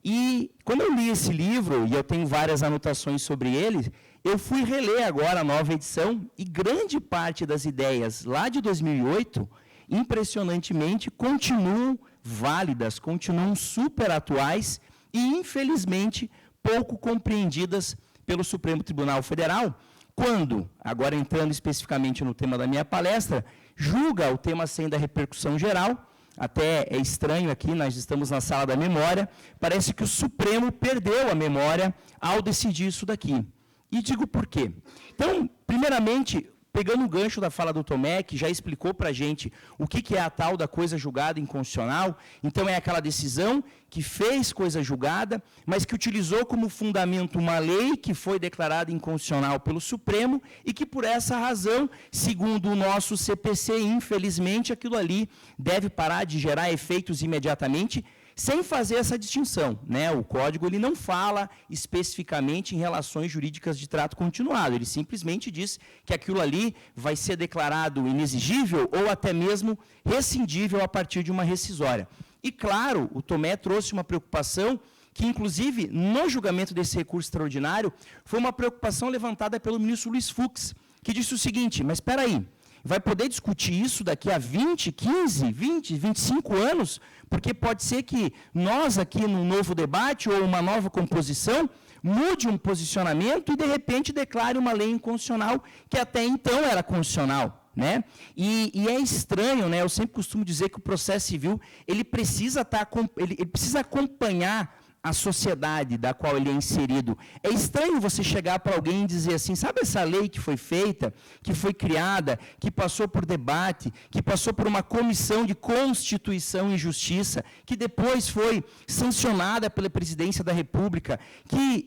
E quando eu li esse livro, e eu tenho várias anotações sobre ele, eu fui reler agora a nova edição, e grande parte das ideias lá de 2008, impressionantemente, continuam válidas, continuam super atuais e, infelizmente, pouco compreendidas pelo Supremo Tribunal Federal, quando, agora entrando especificamente no tema da minha palestra, julga o tema sem da repercussão geral. Até é estranho aqui, nós estamos na sala da memória, parece que o Supremo perdeu a memória ao decidir isso daqui. E digo por quê. Então, primeiramente, pegando o gancho da fala do Tomé, que já explicou para a gente o que é a tal da coisa julgada inconstitucional, então é aquela decisão que fez coisa julgada, mas que utilizou como fundamento uma lei que foi declarada inconstitucional pelo Supremo e que, por essa razão, segundo o nosso CPC, infelizmente, aquilo ali deve parar de gerar efeitos imediatamente, sem fazer essa distinção, né? O Código ele não fala especificamente em relações jurídicas de trato continuado, ele simplesmente diz que aquilo ali vai ser declarado inexigível ou até mesmo rescindível a partir de uma rescisória. E, claro, o Tomé trouxe uma preocupação que, inclusive, no julgamento desse recurso extraordinário, foi uma preocupação levantada pelo ministro Luiz Fux, que disse o seguinte, mas espera aí, vai poder discutir isso daqui a 20, 15, 20, 25 anos, porque pode ser que nós aqui num novo debate ou uma nova composição mude um posicionamento e de repente declare uma lei inconstitucional que até então era constitucional, né? E é estranho, né? Eu sempre costumo dizer que o processo civil ele precisa ele precisa acompanhar a sociedade da qual ele é inserido. É estranho você chegar para alguém e dizer assim, sabe essa lei que foi feita, que foi criada, que passou por debate, que passou por uma comissão de Constituição e Justiça, que depois foi sancionada pela Presidência da República, que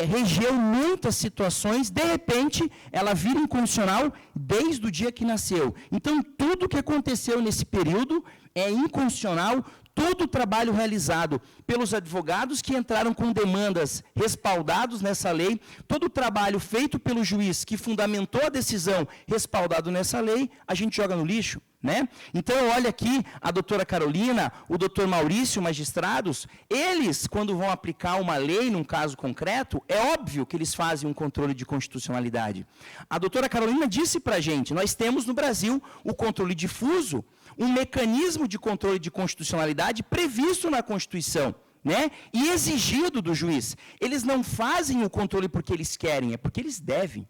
regeu muitas situações, de repente, ela vira inconstitucional desde o dia que nasceu. Então, tudo o que aconteceu nesse período é inconstitucional, todo o trabalho realizado pelos advogados que entraram com demandas respaldados nessa lei, todo o trabalho feito pelo juiz que fundamentou a decisão respaldado nessa lei, a gente joga no lixo, né? Então, olha aqui a doutora Carolina, o doutor Maurício, magistrados, eles, quando vão aplicar uma lei num caso concreto, é óbvio que eles fazem um controle de constitucionalidade. A doutora Carolina disse para a gente, nós temos no Brasil o controle difuso, um mecanismo de controle de constitucionalidade previsto na Constituição, né? E exigido do juiz. Eles não fazem o controle porque eles querem, é porque eles devem.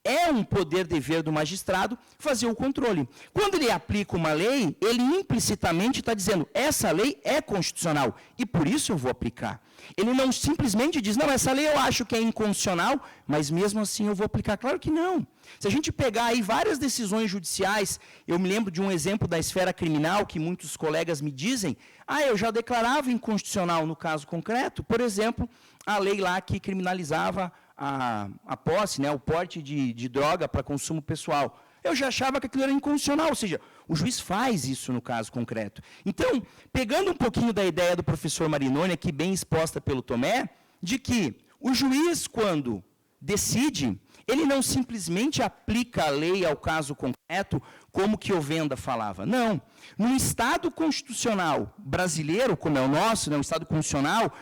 É um poder-dever do magistrado fazer o controle. Quando ele aplica uma lei, ele implicitamente está dizendo, essa lei é constitucional e por isso eu vou aplicar. Ele não simplesmente diz, não, essa lei eu acho que é inconstitucional, mas mesmo assim eu vou aplicar. Claro que não. Se a gente pegar aí várias decisões judiciais, eu me lembro de um exemplo da esfera criminal que muitos colegas me dizem, eu já declarava inconstitucional no caso concreto, por exemplo, a lei lá que criminalizava a posse, né, o porte de droga para consumo pessoal. Eu já achava que aquilo era inconstitucional, ou seja, o juiz faz isso no caso concreto. Então, pegando um pouquinho da ideia do professor Marinoni, aqui bem exposta pelo Tomé, de que o juiz, quando decide, Ele não simplesmente aplica a lei ao caso concreto, como que Ovenda falava. Não. No Estado constitucional brasileiro, como é o nosso, né, um Estado constitucional,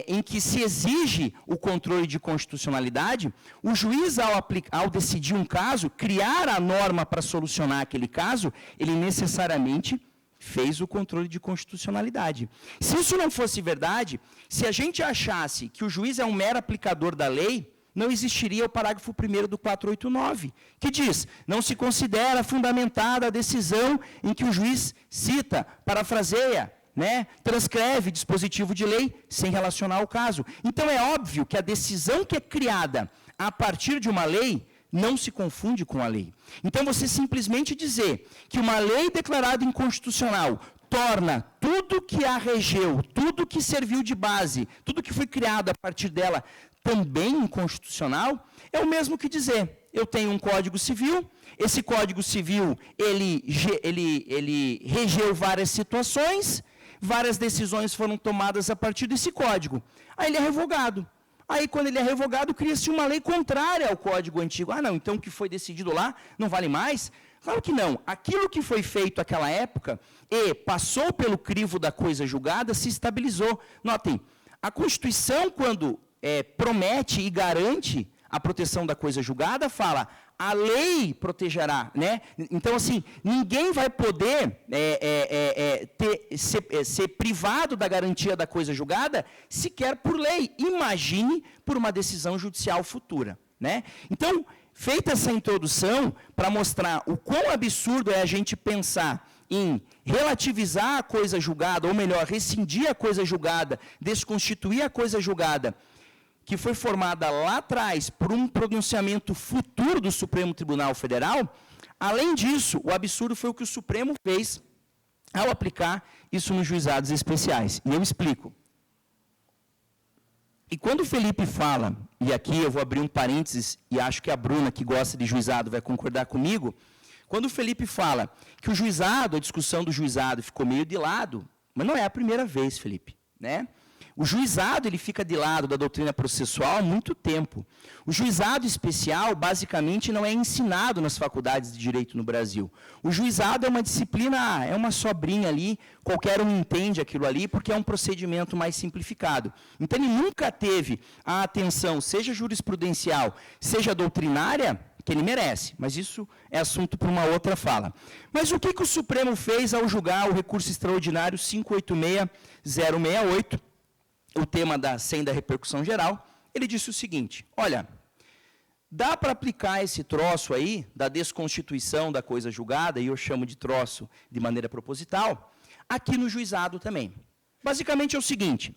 em que se exige o controle de constitucionalidade, o juiz, ao decidir um caso, criar a norma para solucionar aquele caso, ele necessariamente fez o controle de constitucionalidade. Se isso não fosse verdade, se a gente achasse que o juiz é um mero aplicador da lei, não existiria o parágrafo 1º do 489, que diz, não se considera fundamentada a decisão em que o juiz cita, parafraseia, né, transcreve dispositivo de lei sem relacionar o caso. Então, é óbvio que a decisão que é criada a partir de uma lei não se confunde com a lei. Então, você simplesmente dizer que uma lei declarada inconstitucional torna tudo que a regeu, tudo que serviu de base, tudo que foi criado a partir dela também inconstitucional, é o mesmo que dizer, eu tenho um Código Civil, esse Código Civil, ele regeu várias situações, várias decisões foram tomadas a partir desse código. Aí ele é revogado. Aí, quando ele é revogado, cria-se uma lei contrária ao código antigo. Ah, não, então o que foi decidido lá não vale mais? Claro que não. Aquilo que foi feito naquela época e passou pelo crivo da coisa julgada, se estabilizou. Notem, a Constituição, quando promete e garante a proteção da coisa julgada, fala, a lei protegerá, né? Então, assim, ninguém vai poder ser privado da garantia da coisa julgada, sequer por lei. Imagine por uma decisão judicial futura, né? Então, feita essa introdução, para mostrar o quão absurdo é a gente pensar em relativizar a coisa julgada, ou melhor, rescindir a coisa julgada, desconstituir a coisa julgada, que foi formada lá atrás por um pronunciamento futuro do Supremo Tribunal Federal, além disso, o absurdo foi o que o Supremo fez ao aplicar isso nos juizados especiais. E eu explico. E quando o Felipe fala, e aqui eu vou abrir um parênteses, e acho que a Bruna, que gosta de juizado, vai concordar comigo, quando o Felipe fala que o juizado, a discussão do juizado ficou meio de lado, mas não é a primeira vez, Felipe, né? O juizado ele fica de lado da doutrina processual há muito tempo. O juizado especial, basicamente, não é ensinado nas faculdades de direito no Brasil. O juizado é uma disciplina, é uma sobrinha ali, qualquer um entende aquilo ali, porque é um procedimento mais simplificado. Então, ele nunca teve a atenção, seja jurisprudencial, seja doutrinária, que ele merece, mas isso é assunto para uma outra fala. Mas o que o Supremo fez ao julgar o recurso extraordinário 586-068, o tema sem da repercussão geral? Ele disse o seguinte, olha, dá para aplicar esse troço aí, da desconstituição da coisa julgada, e eu chamo de troço de maneira proposital, aqui no juizado também. Basicamente é o seguinte,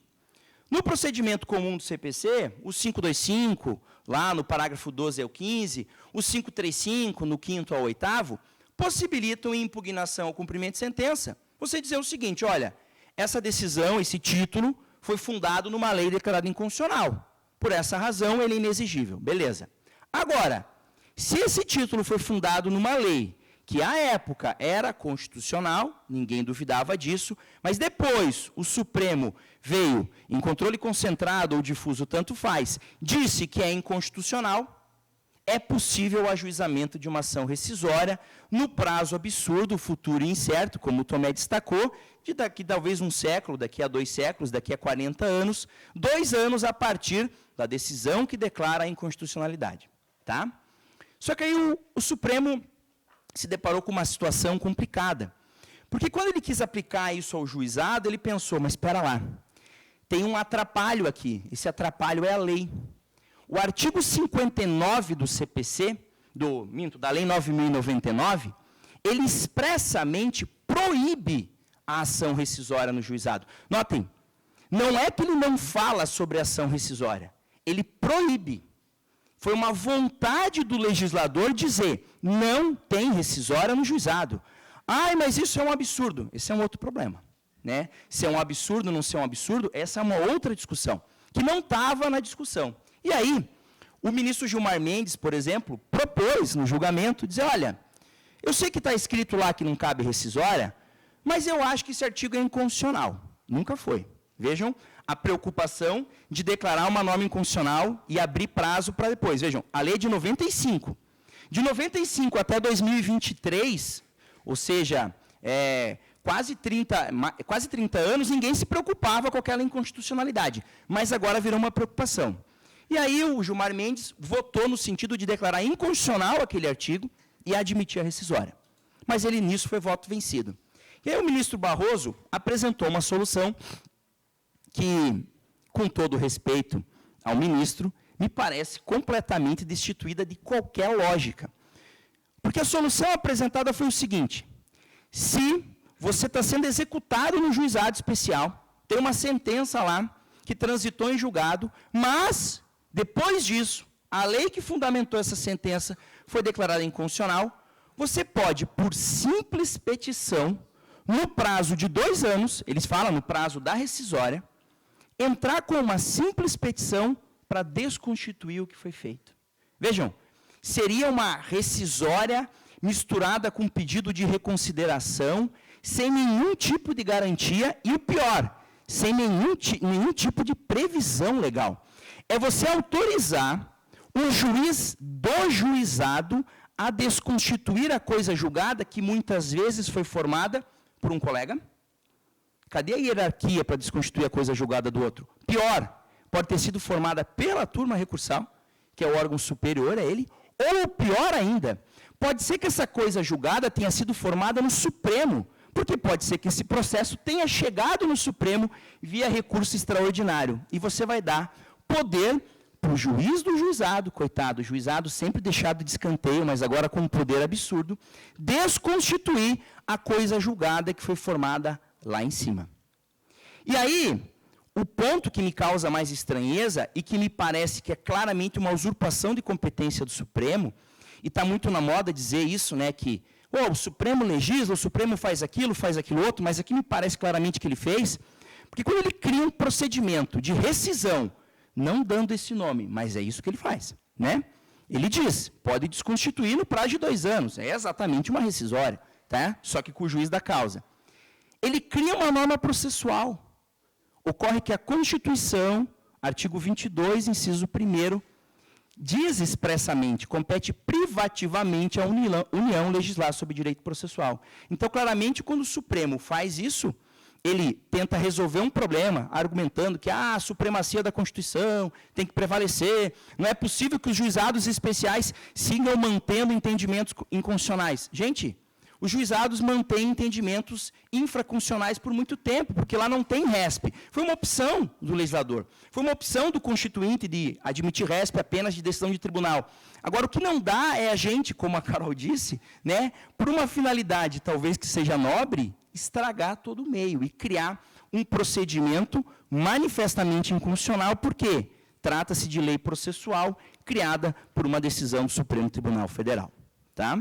no procedimento comum do CPC, o 525, lá no parágrafo 12 ao 15, o 535, no 5º ao 8º, possibilitam impugnação ao cumprimento de sentença, você dizer o seguinte, olha, essa decisão, esse título, foi fundado numa lei declarada inconstitucional. Por essa razão, ele é inexigível. Beleza. Agora, se esse título foi fundado numa lei que, à época, era constitucional, ninguém duvidava disso, mas depois o Supremo veio, em controle concentrado ou difuso, tanto faz, disse que é inconstitucional, é possível o ajuizamento de uma ação rescisória no prazo absurdo, futuro e incerto, como o Tomé destacou, de daqui talvez um século, daqui a 2 séculos, daqui a 40 anos, 2 anos a partir da decisão que declara a inconstitucionalidade. Tá? Só que aí o Supremo se deparou com uma situação complicada. Porque quando ele quis aplicar isso ao juizado, ele pensou, mas espera lá, tem um atrapalho aqui, esse atrapalho é a lei. O artigo 59 do CPC, da Lei 9.099, ele expressamente proíbe a ação rescisória no juizado. Notem, não é que ele não fala sobre ação rescisória, ele proíbe. Foi uma vontade do legislador dizer, não tem rescisória no juizado. Ai, mas isso é um absurdo. Esse é um outro problema, né? Se é um absurdo, não ser um absurdo, essa é uma outra discussão, que não estava na discussão. E aí, o ministro Gilmar Mendes, por exemplo, propôs no julgamento, dizer, olha, eu sei que está escrito lá que não cabe rescisória, mas eu acho que esse artigo é inconstitucional. Nunca foi. Vejam a preocupação de declarar uma norma inconstitucional e abrir prazo para depois. Vejam, a lei é de 95. De 95 até 2023, ou seja, quase 30 anos, ninguém se preocupava com aquela inconstitucionalidade. Mas agora virou uma preocupação. E aí o Gilmar Mendes votou no sentido de declarar inconstitucional aquele artigo e admitir a rescisória. Mas ele nisso foi voto vencido. E aí o ministro Barroso apresentou uma solução que, com todo respeito ao ministro, me parece completamente destituída de qualquer lógica. Porque a solução apresentada foi o seguinte: se você está sendo executado no juizado especial, tem uma sentença lá que transitou em julgado, mas, depois disso, a lei que fundamentou essa sentença foi declarada inconstitucional, você pode, por simples petição, no prazo de 2 anos, eles falam no prazo da rescisória, entrar com uma simples petição para desconstituir o que foi feito. Vejam, seria uma rescisória misturada com pedido de reconsideração, sem nenhum tipo de garantia e, o pior, sem nenhum tipo de previsão legal. É você autorizar o juiz do juizado a desconstituir a coisa julgada que muitas vezes foi formada por um colega. Cadê a hierarquia para desconstituir a coisa julgada do outro? Pior, pode ter sido formada pela turma recursal, que é o órgão superior a ele, ou pior ainda, pode ser que essa coisa julgada tenha sido formada no Supremo, porque pode ser que esse processo tenha chegado no Supremo via recurso extraordinário, e você vai dar poder para o juiz do juizado, coitado, o juizado sempre deixado de escanteio, mas agora com um poder absurdo, desconstituir a coisa julgada que foi formada lá em cima. E aí, o ponto que me causa mais estranheza e que me parece que é claramente uma usurpação de competência do Supremo, e está muito na moda dizer isso, né, que o Supremo legisla, o Supremo faz aquilo outro, mas aqui me parece claramente que ele fez, porque quando ele cria um procedimento de rescisão, não dando esse nome, mas é isso que ele faz, né? Ele diz, pode desconstituir no prazo de 2 anos, é exatamente uma rescisória, tá? Só que com o juiz da causa. Ele cria uma norma processual. Ocorre que a Constituição, artigo 22, inciso 1º, diz expressamente, compete privativamente à União legislar sobre direito processual. Então, claramente, quando o Supremo faz isso, ele tenta resolver um problema, argumentando que a supremacia da Constituição tem que prevalecer, não é possível que os juizados especiais sigam mantendo entendimentos inconstitucionais. Gente, os juizados mantêm entendimentos infraconstitucionais por muito tempo, porque lá não tem RESP. Foi uma opção do legislador. Foi uma opção do Constituinte de admitir RESP apenas de decisão de tribunal. Agora, o que não dá é a gente, como a Carol disse, né, por uma finalidade talvez que seja nobre, estragar todo o meio e criar um procedimento manifestamente inconstitucional, porque trata-se de lei processual criada por uma decisão do Supremo Tribunal Federal. Tá?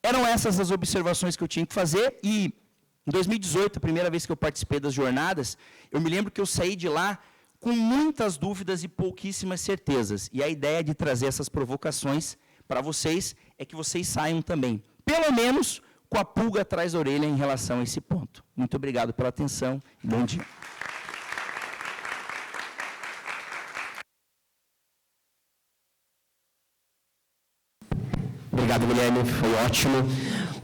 Eram essas as observações que eu tinha que fazer, e em 2018, a primeira vez que eu participei das jornadas, eu me lembro que eu saí de lá com muitas dúvidas e pouquíssimas certezas. E a ideia de trazer essas provocações para vocês é que vocês saiam também, pelo menos, com a pulga atrás da orelha em relação a esse ponto. Muito obrigado pela atenção e bom dia. Obrigado, Guilherme, foi ótimo.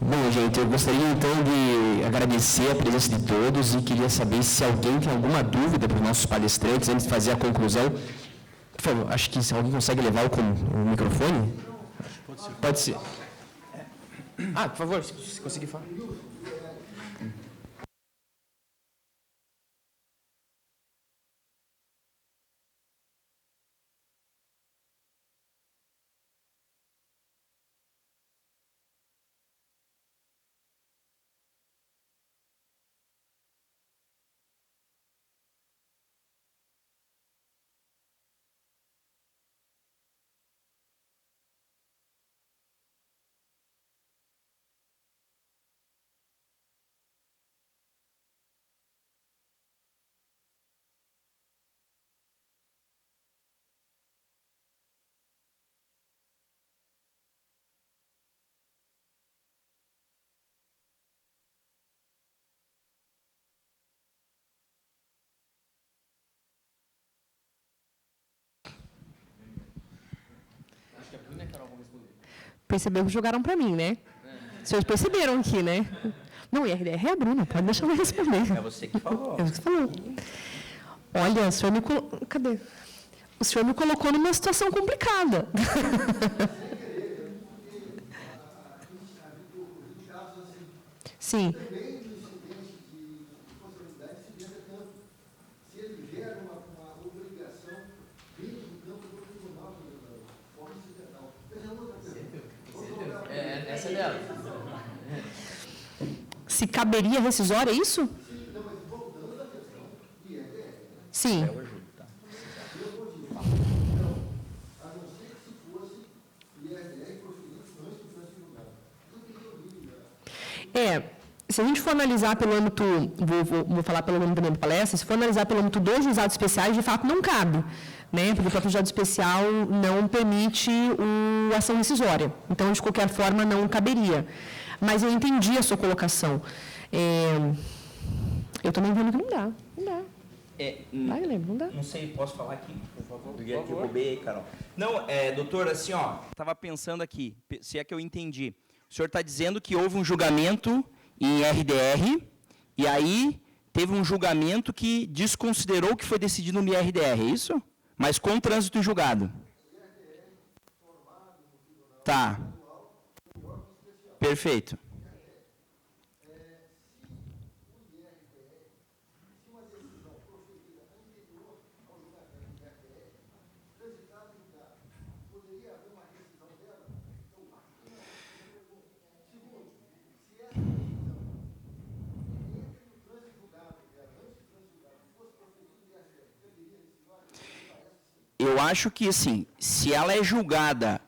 Bom, gente, eu gostaria então de agradecer a presença de todos e queria saber se alguém tem alguma dúvida para os nossos palestrantes antes de fazer a conclusão. Por favor, acho que se alguém consegue levar o microfone? Pode ser. Por favor, se conseguir falar. Percebeu que jogaram para mim, né? Vocês perceberam aqui, né? Não, IRDR é a Bruna, pode deixar eu responder. É você que falou. É você que falou. Olha, o senhor me colocou... Cadê? O senhor me colocou numa situação complicada. Sim. Essa é dela. Se caberia rescisória, é isso? Sim. Se a gente for analisar pelo âmbito, vou falar pelo âmbito da minha palestra, se for analisar pelo âmbito dos juizados especiais, de fato não cabe, né? Porque o próprio juizado especial não permite a ação rescisória. Então, de qualquer forma, não caberia. Mas eu entendi a sua colocação. Eu também vendo que não dá. Não dá. Vai, Guilherme, não dá. Não sei, posso falar aqui, por favor? Eu roubei aí, Carol. Não, doutor, assim, estava pensando aqui, se é que eu entendi. O senhor está dizendo que houve um julgamento em RDR, e aí teve um julgamento que desconsiderou o que foi decidido no IRDR, é isso? Mas com trânsito em julgado. Tá. Perfeito. Eu acho que, assim, se ela é julgada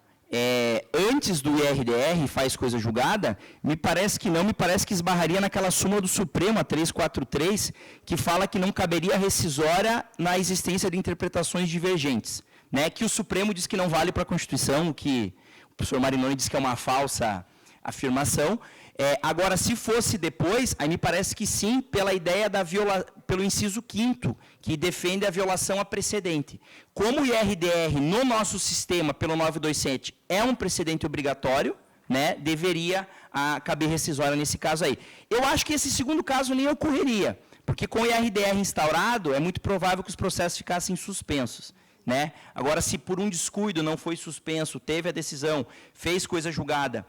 antes do IRDR, faz coisa julgada, me parece que não, me parece que esbarraria naquela súmula do Supremo, a 343, que fala que não caberia rescisória na existência de interpretações divergentes. Né? Que o Supremo diz que não vale para a Constituição, que o professor Marinoni diz que é uma falsa afirmação. Agora, se fosse depois, aí me parece que sim, pela ideia pelo inciso 5º, que defende a violação a precedente. Como o IRDR, no nosso sistema, pelo 927, é um precedente obrigatório, né, deveria caber rescisória nesse caso aí. Eu acho que esse segundo caso nem ocorreria, porque com o IRDR instaurado, é muito provável que os processos ficassem suspensos. Né? Agora, se por um descuido não foi suspenso, teve a decisão, fez coisa julgada,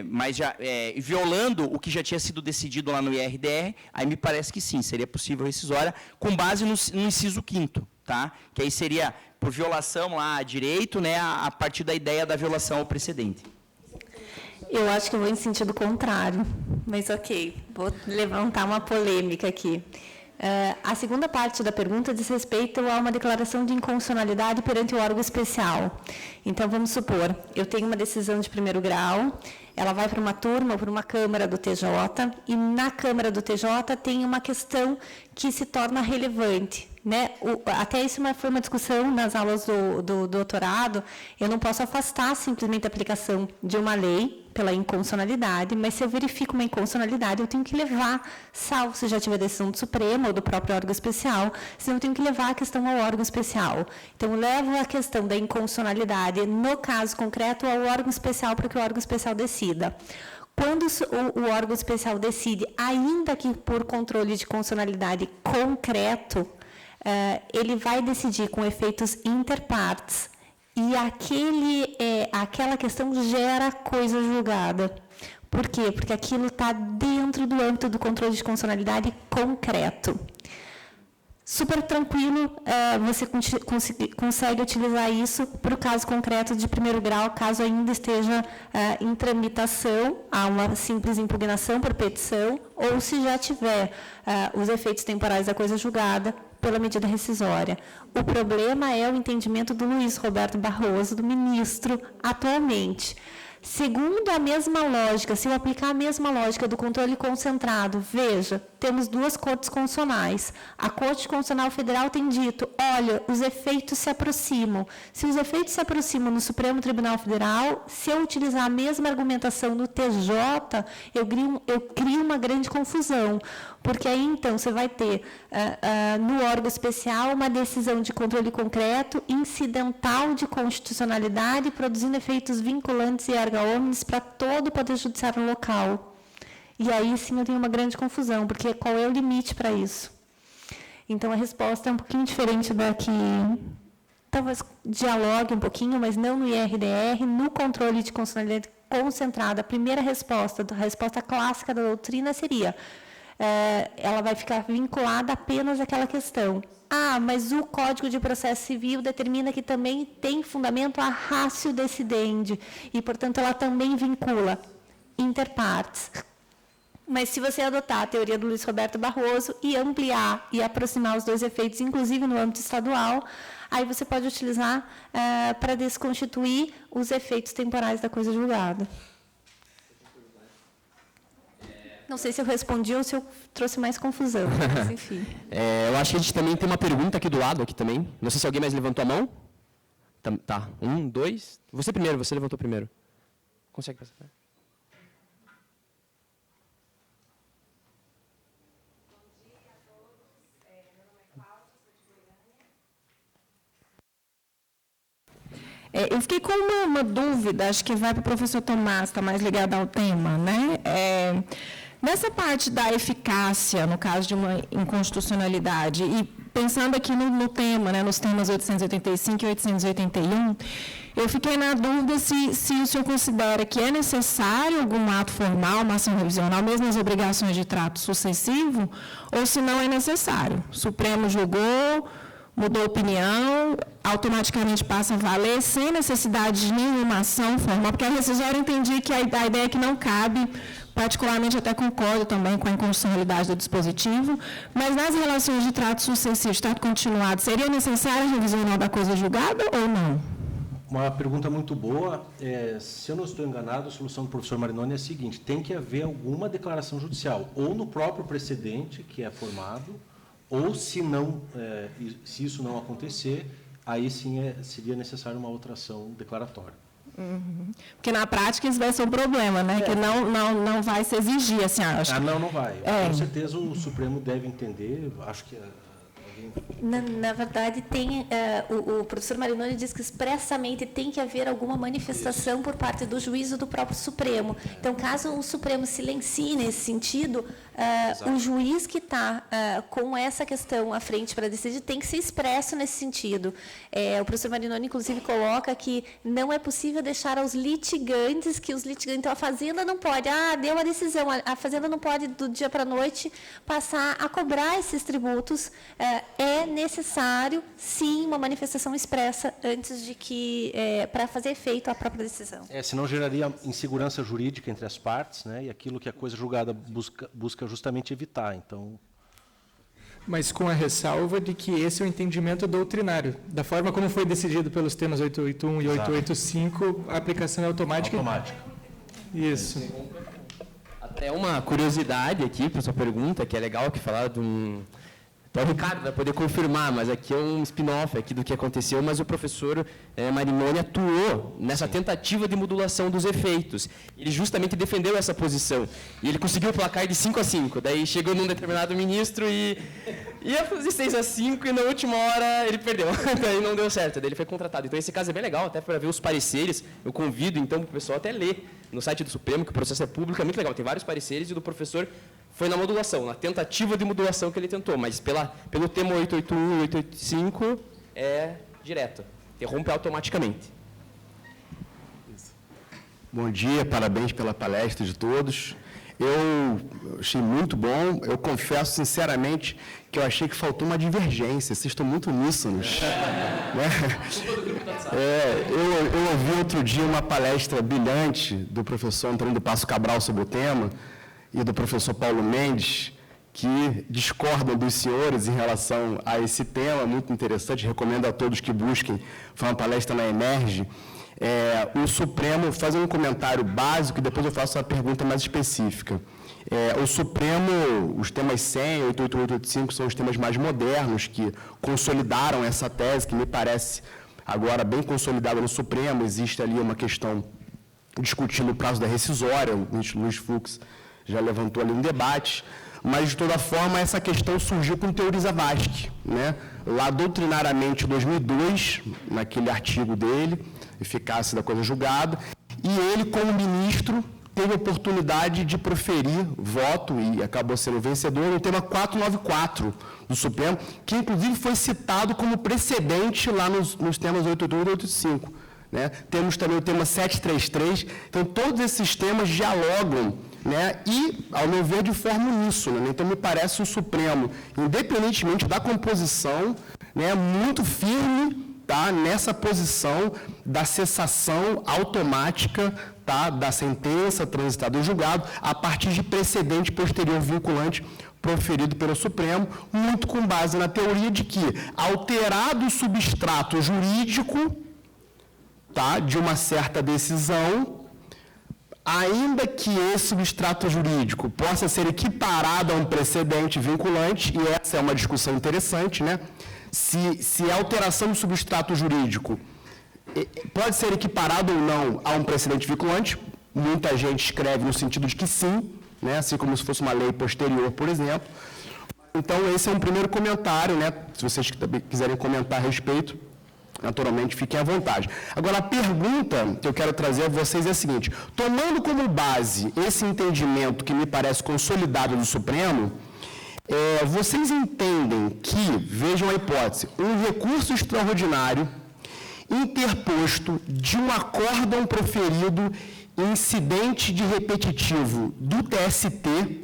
mas já violando o que já tinha sido decidido lá no IRDR, aí me parece que sim, seria possível rescisória com base no inciso 5º, tá? Que aí seria por violação lá a direito, né, a partir da ideia da violação ao precedente. Eu acho que eu vou em sentido contrário, mas ok, vou levantar uma polêmica aqui. A segunda parte da pergunta diz respeito a uma declaração de inconstitucionalidade perante o órgão especial. Então, vamos supor, eu tenho uma decisão de primeiro grau, ela vai para uma turma ou para uma Câmara do TJ, e na Câmara do TJ tem uma questão que se torna relevante. Né? Até isso foi uma discussão nas aulas do doutorado. Eu não posso afastar simplesmente a aplicação de uma lei pela inconstitucionalidade, mas se eu verifico uma inconstitucionalidade, eu tenho que levar, salvo se já tiver decisão do Supremo ou do próprio órgão especial, senão eu tenho que levar a questão ao órgão especial. Então, eu levo a questão da inconstitucionalidade, no caso concreto, ao órgão especial para que o órgão especial decida. Quando o órgão especial decide, ainda que por controle de constitucionalidade concreto, ele vai decidir com efeitos interpartes e aquela questão gera coisa julgada. Por quê? Porque aquilo está dentro do âmbito do controle de constitucionalidade concreto. Super tranquilo, você consegue utilizar isso para o caso concreto de primeiro grau, caso ainda esteja em tramitação, há uma simples impugnação por petição, ou se já tiver os efeitos temporais da coisa julgada pela medida rescisória. O problema é o entendimento do Luiz Roberto Barroso, do ministro, atualmente. Segundo a mesma lógica, se eu aplicar a mesma lógica do controle concentrado, veja, temos duas cortes constitucionais. A Corte Constitucional Federal tem dito, olha, os efeitos se aproximam. Se os efeitos se aproximam no Supremo Tribunal Federal, se eu utilizar a mesma argumentação no TJ, eu crio uma grande confusão. Porque aí, então, você vai ter, no órgão especial, uma decisão de controle concreto, incidental de constitucionalidade, produzindo efeitos vinculantes e erga erga omnes para todo o Poder Judiciário local. E aí, sim, eu tenho uma grande confusão, porque qual é o limite para isso? Então, a resposta é um pouquinho diferente da que talvez dialogue um pouquinho, mas não no IRDR, no controle de constitucionalidade concentrada. A primeira resposta, a resposta clássica da doutrina seria, ela vai ficar vinculada apenas àquela questão. Ah, mas o Código de Processo Civil determina que também tem fundamento a ratio decidendi, e, portanto, ela também vincula inter partes. Mas, se você adotar a teoria do Luiz Roberto Barroso e ampliar e aproximar os dois efeitos, inclusive no âmbito estadual, aí você pode utilizar para desconstituir os efeitos temporais da coisa julgada. Não sei se eu respondi ou se eu trouxe mais confusão, mas enfim. Eu acho que a gente também tem uma pergunta aqui do lado, aqui também. Não sei se alguém mais levantou a mão. Tá, 1, 2. Você primeiro, você levantou primeiro. Consegue passar? Eu fiquei com uma dúvida, acho que vai para o professor Tomás, está mais ligado ao tema, né? Nessa parte da eficácia, no caso de uma inconstitucionalidade, e pensando aqui no tema, né, nos temas 885 e 881, eu fiquei na dúvida se o senhor considera que é necessário algum ato formal, uma ação revisional, mesmo as obrigações de trato sucessivo, ou se não é necessário. O Supremo julgou, mudou a opinião, automaticamente passa a valer, sem necessidade de nenhuma ação formal, porque a rescisória eu entendi que a ideia é que não cabe, particularmente até concordo também com a inconstitucionalidade do dispositivo, mas nas relações de trato sucessivo, de trato continuado, seria necessária a revisão da coisa julgada ou não? Uma pergunta muito boa. Se eu não estou enganado, a solução do professor Marinoni é a seguinte: tem que haver alguma declaração judicial, ou no próprio precedente que é formado, ou se isso não acontecer, aí sim seria necessário uma outra ação declaratória. Uhum. Porque na prática isso vai ser um problema, né? Que não vai se exigir, assim, acho. Não vai. Com certeza o Supremo deve entender, acho que Na verdade, o professor Marinoni diz que expressamente tem que haver alguma manifestação por parte do juízo do próprio Supremo. Então, caso o Supremo silencie nesse sentido, o juiz que está com essa questão à frente para decidir tem que ser expresso nesse sentido. O professor Marinoni, inclusive, coloca que não é possível deixar aos litigantes, então a Fazenda não pode, deu a decisão, a Fazenda não pode, do dia para a noite, passar a cobrar esses tributos. É necessário, sim, uma manifestação expressa antes de que, para fazer efeito a própria decisão. Senão geraria insegurança jurídica entre as partes, né? E aquilo que a coisa julgada busca justamente evitar. Então, mas com a ressalva de que esse é o entendimento doutrinário. Da forma como foi decidido pelos temas 881 e 885, a aplicação é automática. Isso. Até uma curiosidade aqui para a sua pergunta, que é legal que falar de um... Então, o Ricardo vai poder confirmar, mas aqui é um spin-off aqui do que aconteceu, mas o professor Marinoni atuou nessa tentativa de modulação dos efeitos. Ele justamente defendeu essa posição. E ele conseguiu o placar de 5-5. Daí chegou num determinado ministro e ia fazer 6-5 e na última hora ele perdeu. Daí não deu certo, daí ele foi contratado. Então esse caso é bem legal, até para ver os pareceres. Eu convido então o pessoal até ler no site do Supremo, que o processo é público, é muito legal. Tem vários pareceres e o do professor foi na modulação, na tentativa de modulação que ele tentou, mas pelo tema 881 e 885 é direto, interrompe automaticamente. Bom dia, parabéns pela palestra de todos. Eu achei muito bom, eu confesso sinceramente que eu achei que faltou uma divergência, vocês estão muito uníssonos. Eu ouvi outro dia uma palestra brilhante do professor Antônio do Passo Cabral sobre o tema, e do professor Paulo Mendes, que discordam dos senhores em relação a esse tema, muito interessante, recomendo a todos que busquem, foi uma palestra na Emerge. O Supremo, faz um comentário básico e depois eu faço uma pergunta mais específica. O Supremo, os temas 100, 888, 85 são os temas mais modernos que consolidaram essa tese, que me parece agora bem consolidada no Supremo. Existe ali uma questão discutindo o prazo da rescisória, o ministro Luiz Fux já levantou ali um debate, mas, de toda forma, essa questão surgiu com Teori Zavascki, né? Lá, doutrinariamente, em 2002, naquele artigo dele, Eficácia da Coisa Julgada, e ele, como ministro, teve a oportunidade de proferir voto e acabou sendo vencedor no tema 494 do Supremo, que inclusive foi citado como precedente lá nos temas 881 e 885. Né? Temos também o tema 733, então todos esses temas dialogam, né? E, ao meu ver, de forma uníssona. Né? Então, me parece o Supremo, independentemente da composição, né, muito firme, tá, nessa posição da cessação automática, tá, da sentença transitada em julgado, a partir de precedente posterior vinculante proferido pelo Supremo, muito com base na teoria de que, alterado o substrato jurídico, tá, de uma certa decisão, ainda que esse substrato jurídico possa ser equiparado a um precedente vinculante, e essa é uma discussão interessante, né? Se a alteração do substrato jurídico pode ser equiparado ou não a um precedente vinculante, muita gente escreve no sentido de que sim, né? Assim como se fosse uma lei posterior, por exemplo. Então, esse é um primeiro comentário, né? Se vocês quiserem comentar a respeito, naturalmente, fiquem à vontade. Agora, a pergunta que eu quero trazer a vocês é a seguinte: tomando como base esse entendimento que me parece consolidado do Supremo, vocês entendem que, vejam a hipótese, um recurso extraordinário interposto de um acórdão proferido incidente de repetitivo do TST,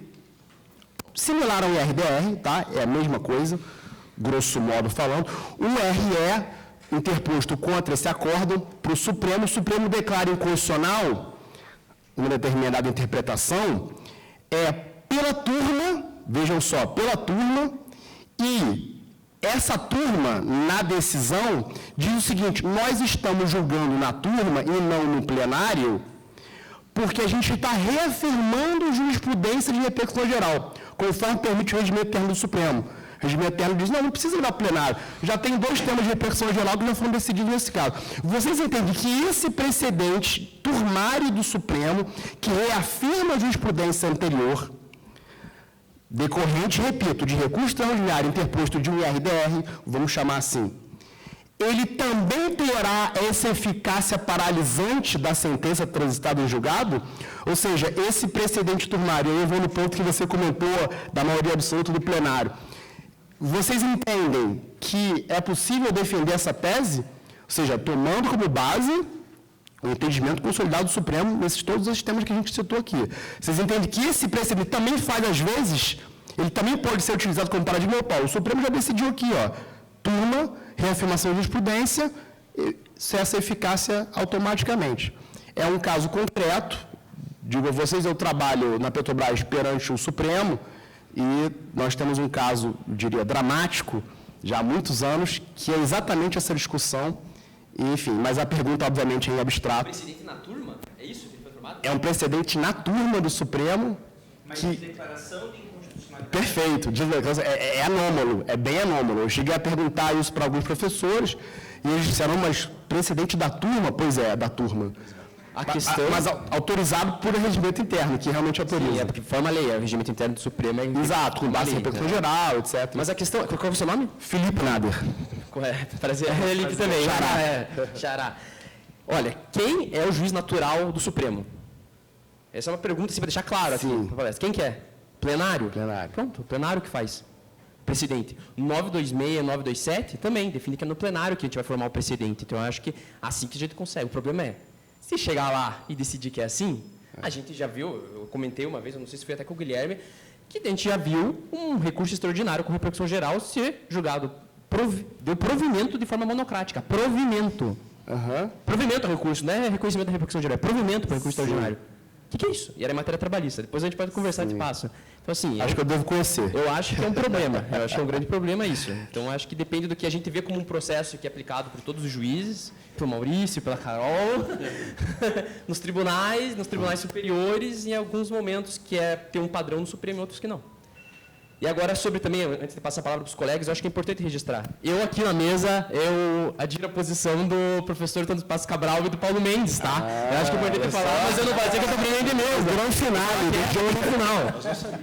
similar ao IRDR, tá? É a mesma coisa, grosso modo falando, o RE interposto contra esse acórdão para o Supremo declara inconstitucional uma determinada interpretação, pela turma, vejam só, pela turma, e essa turma, na decisão, diz o seguinte: nós estamos julgando na turma e não no plenário, porque a gente está reafirmando jurisprudência de repercussão geral, conforme permite o regimento interno do Supremo. O regimento interno diz: não precisa ir ao plenário, já tem 2 temas de repercussão geral que já foram decididos nesse caso. Vocês entendem que esse precedente turmário do Supremo, que reafirma a jurisprudência anterior, decorrente, repito, de recurso extraordinário interposto de um IRDR, vamos chamar assim, ele também terá essa eficácia paralisante da sentença transitada em julgado? Ou seja, esse precedente turmário, eu vou no ponto que você comentou da maioria absoluta do plenário, vocês entendem que é possível defender essa tese? Ou seja, tomando como base o entendimento consolidado do Supremo nesses todos os temas que a gente citou aqui. Vocês entendem que esse precedente também faz, às vezes, ele também pode ser utilizado como paradigma? O Supremo já decidiu aqui, turma, reafirmação de jurisprudência, cessa a eficácia automaticamente. É um caso concreto, digo a vocês, eu trabalho na Petrobras perante o Supremo, e nós temos um caso, eu diria, dramático, já há muitos anos, que é exatamente essa discussão, enfim, mas a pergunta, obviamente, é em abstrato. Precedente na turma? É isso que foi formado? É um precedente na turma do Supremo. Mas de declaração de inconstitucionalidade. Perfeito, é anômalo, é bem anômalo. Eu cheguei a perguntar isso para alguns professores, e eles disseram: mas precedente da turma? Pois é, da turma. A questão... Mas autorizado por regimento interno, que realmente autoriza. Sim, porque forma a lei, o regimento interno do Supremo é... Exato, com base em repercussão geral, etc. Mas a questão... Qual é o seu nome? Felipe Nader. Correto, parece Felipe também. Xará. Xará. Olha, quem é o juiz natural do Supremo? Essa é uma pergunta, assim, para deixar claro. Assim, quem que é? Plenário? Plenário. Pronto, o plenário que faz. Precedente. 926, 927 também define que é no plenário que a gente vai formar o precedente. Então, eu acho que assim que a gente consegue. O problema é, se chegar lá e decidir que é assim, a gente já viu, eu comentei uma vez, eu não sei se foi até com o Guilherme, que a gente já viu um recurso extraordinário com repercussão geral ser julgado, deu provimento de forma monocrática. Provimento. Provimento ao recurso, não é reconhecimento da repercussão geral, é provimento para o recurso extraordinário. O que é isso? E era matéria trabalhista. Depois a gente pode conversar de passo. Então, assim... Acho que eu devo conhecer. Eu acho que é um problema. Eu acho que é um grande problema isso. Então, acho que depende do que a gente vê como um processo que é aplicado por todos os juízes, pelo Maurício, pela Carol, nos tribunais superiores, e em alguns momentos que tem um padrão no Supremo e outros que não. E agora, sobre também, antes de passar a palavra para os colegas, eu acho que é importante registrar. Eu, aqui na mesa, eu adiro a posição do professor Antônio Passos Cabral e do Paulo Mendes, tá? Eu acho que é importante falar, mas eu não vou dizer que eu estou aprendendo de mesa. Grande final,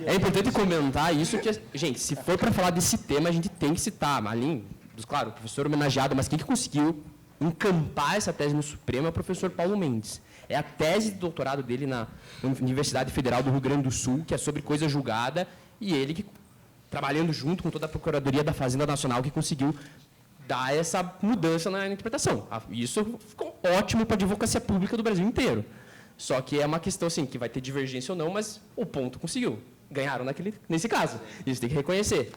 É importante comentar isso, que, gente, se for para falar desse tema, a gente tem que citar, além, claro, o professor homenageado, mas quem que conseguiu encampar essa tese no Supremo é o professor Paulo Mendes. É a tese de doutorado dele na Universidade Federal do Rio Grande do Sul, que é sobre coisa julgada, e ele, que, trabalhando junto com toda a Procuradoria da Fazenda Nacional, que conseguiu dar essa mudança na interpretação. Isso ficou ótimo para a advocacia pública do Brasil inteiro. Só que é uma questão assim, que vai ter divergência ou não, mas o ponto conseguiu. Ganharam nesse caso. Isso tem que reconhecer.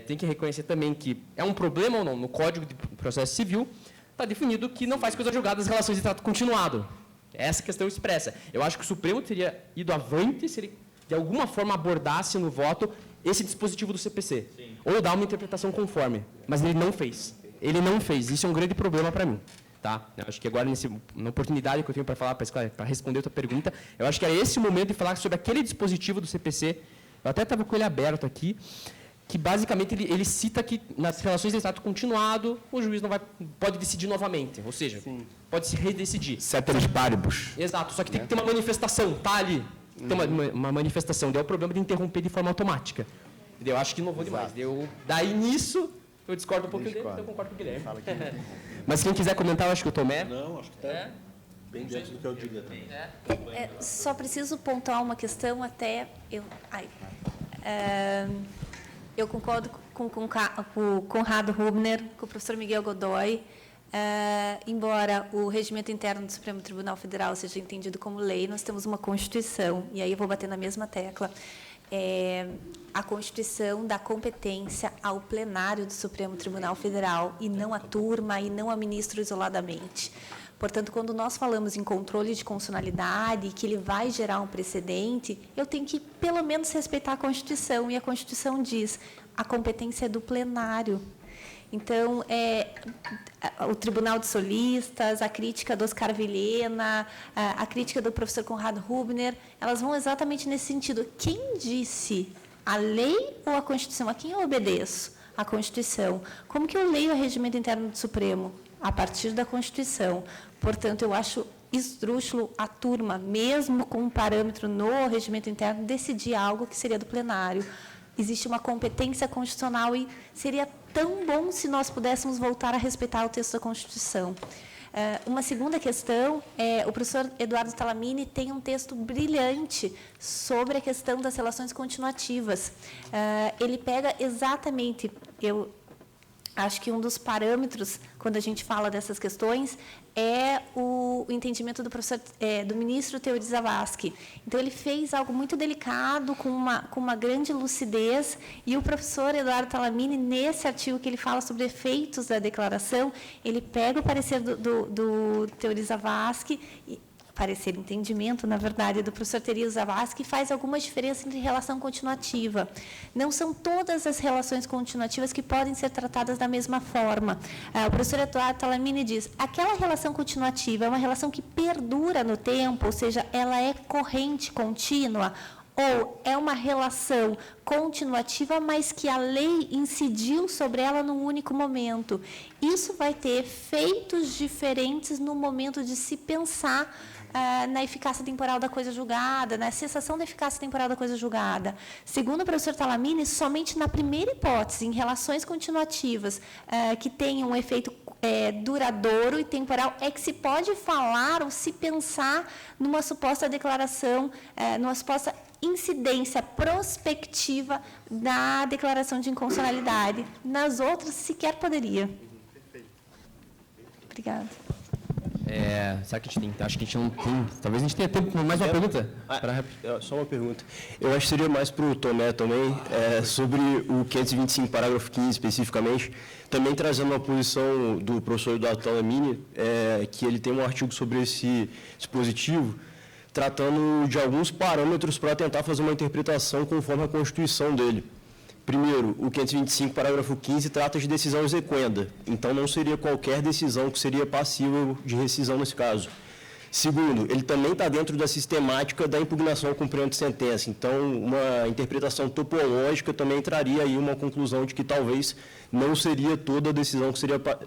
Tem que reconhecer também que é um problema ou não. No Código de Processo Civil está definido que não faz coisa julgada nas relações de trato continuado. Essa questão expressa. Eu acho que o Supremo teria ido avante se ele, de alguma forma, abordasse no voto esse dispositivo do CPC. Sim. Ou dar uma interpretação conforme. Mas ele não fez. Ele não fez. Isso é um grande problema para mim. Tá? Eu acho que agora, na oportunidade que eu tenho para falar, para responder a tua pergunta, eu acho que era esse o momento de falar sobre aquele dispositivo do CPC. Eu até estava com ele aberto aqui, que basicamente ele cita que nas relações de trato continuado, o juiz não pode decidir novamente, ou seja, pode se redecidir. Ceteris paribus. Exato, só que tem que ter uma manifestação, tá ali. Tem uma manifestação, daí é o problema de interromper de forma automática. Eu acho que inovou demais. Daí nisso, eu discordo um pouquinho dele, então eu concordo com o Guilherme. Mas quem quiser comentar, eu acho que o Tomé... Não, acho que está bem dentro do que eu diria também. Só preciso pontuar uma questão até... Eu concordo com o Conrado Hubner, com o professor Miguel Godoy, embora o regimento interno do Supremo Tribunal Federal seja entendido como lei, nós temos uma Constituição, e aí eu vou bater na mesma tecla, a Constituição dá competência ao plenário do Supremo Tribunal Federal, e não à turma, e não a ministro isoladamente. Portanto, quando nós falamos em controle de constitucionalidade, que ele vai gerar um precedente, eu tenho que, pelo menos, respeitar a Constituição. E a Constituição diz, a competência é do plenário. Então, o Tribunal de Solistas, a crítica do Oscar Vilhena, a crítica do professor Conrado Hubner, elas vão exatamente nesse sentido. Quem disse a lei ou a Constituição? A quem eu obedeço? A Constituição. Como que eu leio o regimento interno do Supremo? A partir da Constituição. Portanto, eu acho esdrúxulo a turma, mesmo com um parâmetro no regimento interno, decidir algo que seria do plenário. Existe uma competência constitucional e seria tão bom se nós pudéssemos voltar a respeitar o texto da Constituição. Uma segunda questão, o professor Eduardo Talamini tem um texto brilhante sobre a questão das relações continuativas. Ele pega exatamente... Acho que um dos parâmetros, quando a gente fala dessas questões, é o entendimento do ministro Teori Zavascki. Então, ele fez algo muito delicado, com uma grande lucidez, e o professor Eduardo Talamini, nesse artigo que ele fala sobre efeitos da declaração, ele pega o parecer do Teori Zavascki, parecer entendimento, na verdade, do professor Teori Zavascki, que faz alguma diferença entre relação continuativa. Não são todas as relações continuativas que podem ser tratadas da mesma forma. O professor Eduardo Talamini diz, aquela relação continuativa é uma relação que perdura no tempo, ou seja, ela é corrente, contínua, ou é uma relação continuativa, mas que a lei incidiu sobre ela num único momento. Isso vai ter efeitos diferentes no momento de se pensar na eficácia temporal da coisa julgada, na cessação da eficácia temporal da coisa julgada. Segundo o professor Talamini, somente na primeira hipótese, em relações continuativas, que tenham um efeito duradouro e temporal, é que se pode falar ou se pensar numa suposta declaração, numa suposta incidência prospectiva da declaração de inconstitucionalidade. Nas outras, sequer poderia. Obrigada. Será que a gente tem? Acho que a gente não tem. Talvez a gente tenha tempo para mais uma pergunta. Só uma pergunta. Eu acho que seria mais para o Tomé também, sobre o 525, parágrafo 15, especificamente, também trazendo uma posição do professor Eduardo Talamini, que ele tem um artigo sobre esse dispositivo, tratando de alguns parâmetros para tentar fazer uma interpretação conforme a Constituição dele. Primeiro, o 525, parágrafo 15, trata de decisão exequenda. Então, não seria qualquer decisão que seria passível de rescisão nesse caso. Segundo, ele também está dentro da sistemática da impugnação ao cumprimento de sentença. Então, uma interpretação topológica também traria aí uma conclusão de que talvez não seria toda a decisão que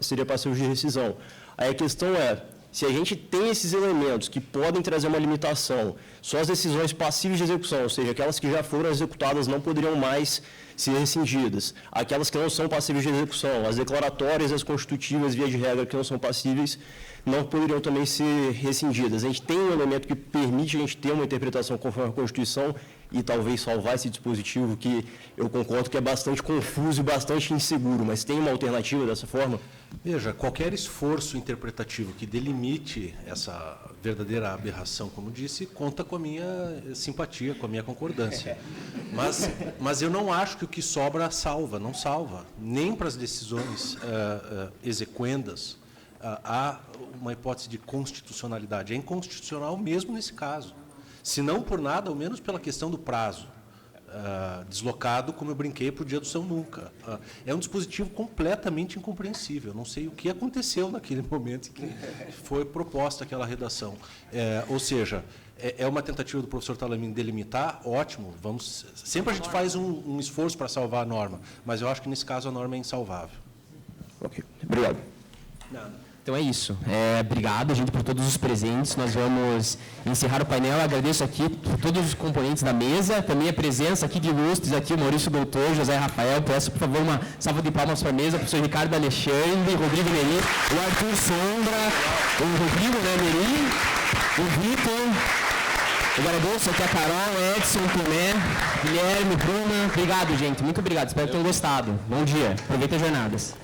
seria passível de rescisão. Aí a questão é, Se a gente tem esses elementos que podem trazer uma limitação, só as decisões passíveis de execução, ou seja, aquelas que já foram executadas não poderiam mais ser rescindidas. Aquelas que não são passíveis de execução, as declaratórias e as constitutivas, via de regra, que não são passíveis, não poderiam também ser rescindidas. A gente tem um elemento que permite a gente ter uma interpretação conforme a Constituição e talvez salvar esse dispositivo que eu concordo que é bastante confuso e bastante inseguro, mas tem uma alternativa dessa forma? Veja, qualquer esforço interpretativo que delimite essa verdadeira aberração, como disse, conta com a minha simpatia, com a minha concordância. Mas eu não acho que o que sobra salva, não salva. Nem para as decisões exequendas há uma hipótese de constitucionalidade. É inconstitucional mesmo nesse caso. Se não por nada, ao menos pela questão do prazo. Deslocado, como eu brinquei, para o dia do São Nunca. É um dispositivo completamente incompreensível. Não sei o que aconteceu naquele momento em que foi proposta aquela redação. Ou seja, é uma tentativa do professor Talamini delimitar, ótimo, sempre a gente faz um esforço para salvar a norma, mas eu acho que nesse caso a norma é insalvável. Ok, obrigado. Então é isso. Obrigado, gente, por todos os presentes. Nós vamos encerrar o painel. Eu agradeço aqui todos os componentes da mesa, também a presença aqui de ilustres, aqui o Maurício Doutor, José Rafael. Peço, por favor, uma salva de palmas para a mesa, o professor Ricardo Alexandre, Rodrigo Meri, o Arthur Sombra, o Rodrigo Meri, o Vitor. Eu agradeço aqui a Carol, Edson, Tomé, Guilherme, Bruna. Obrigado, gente. Muito obrigado. Espero que tenham gostado. Bom dia. Aproveitem as jornadas.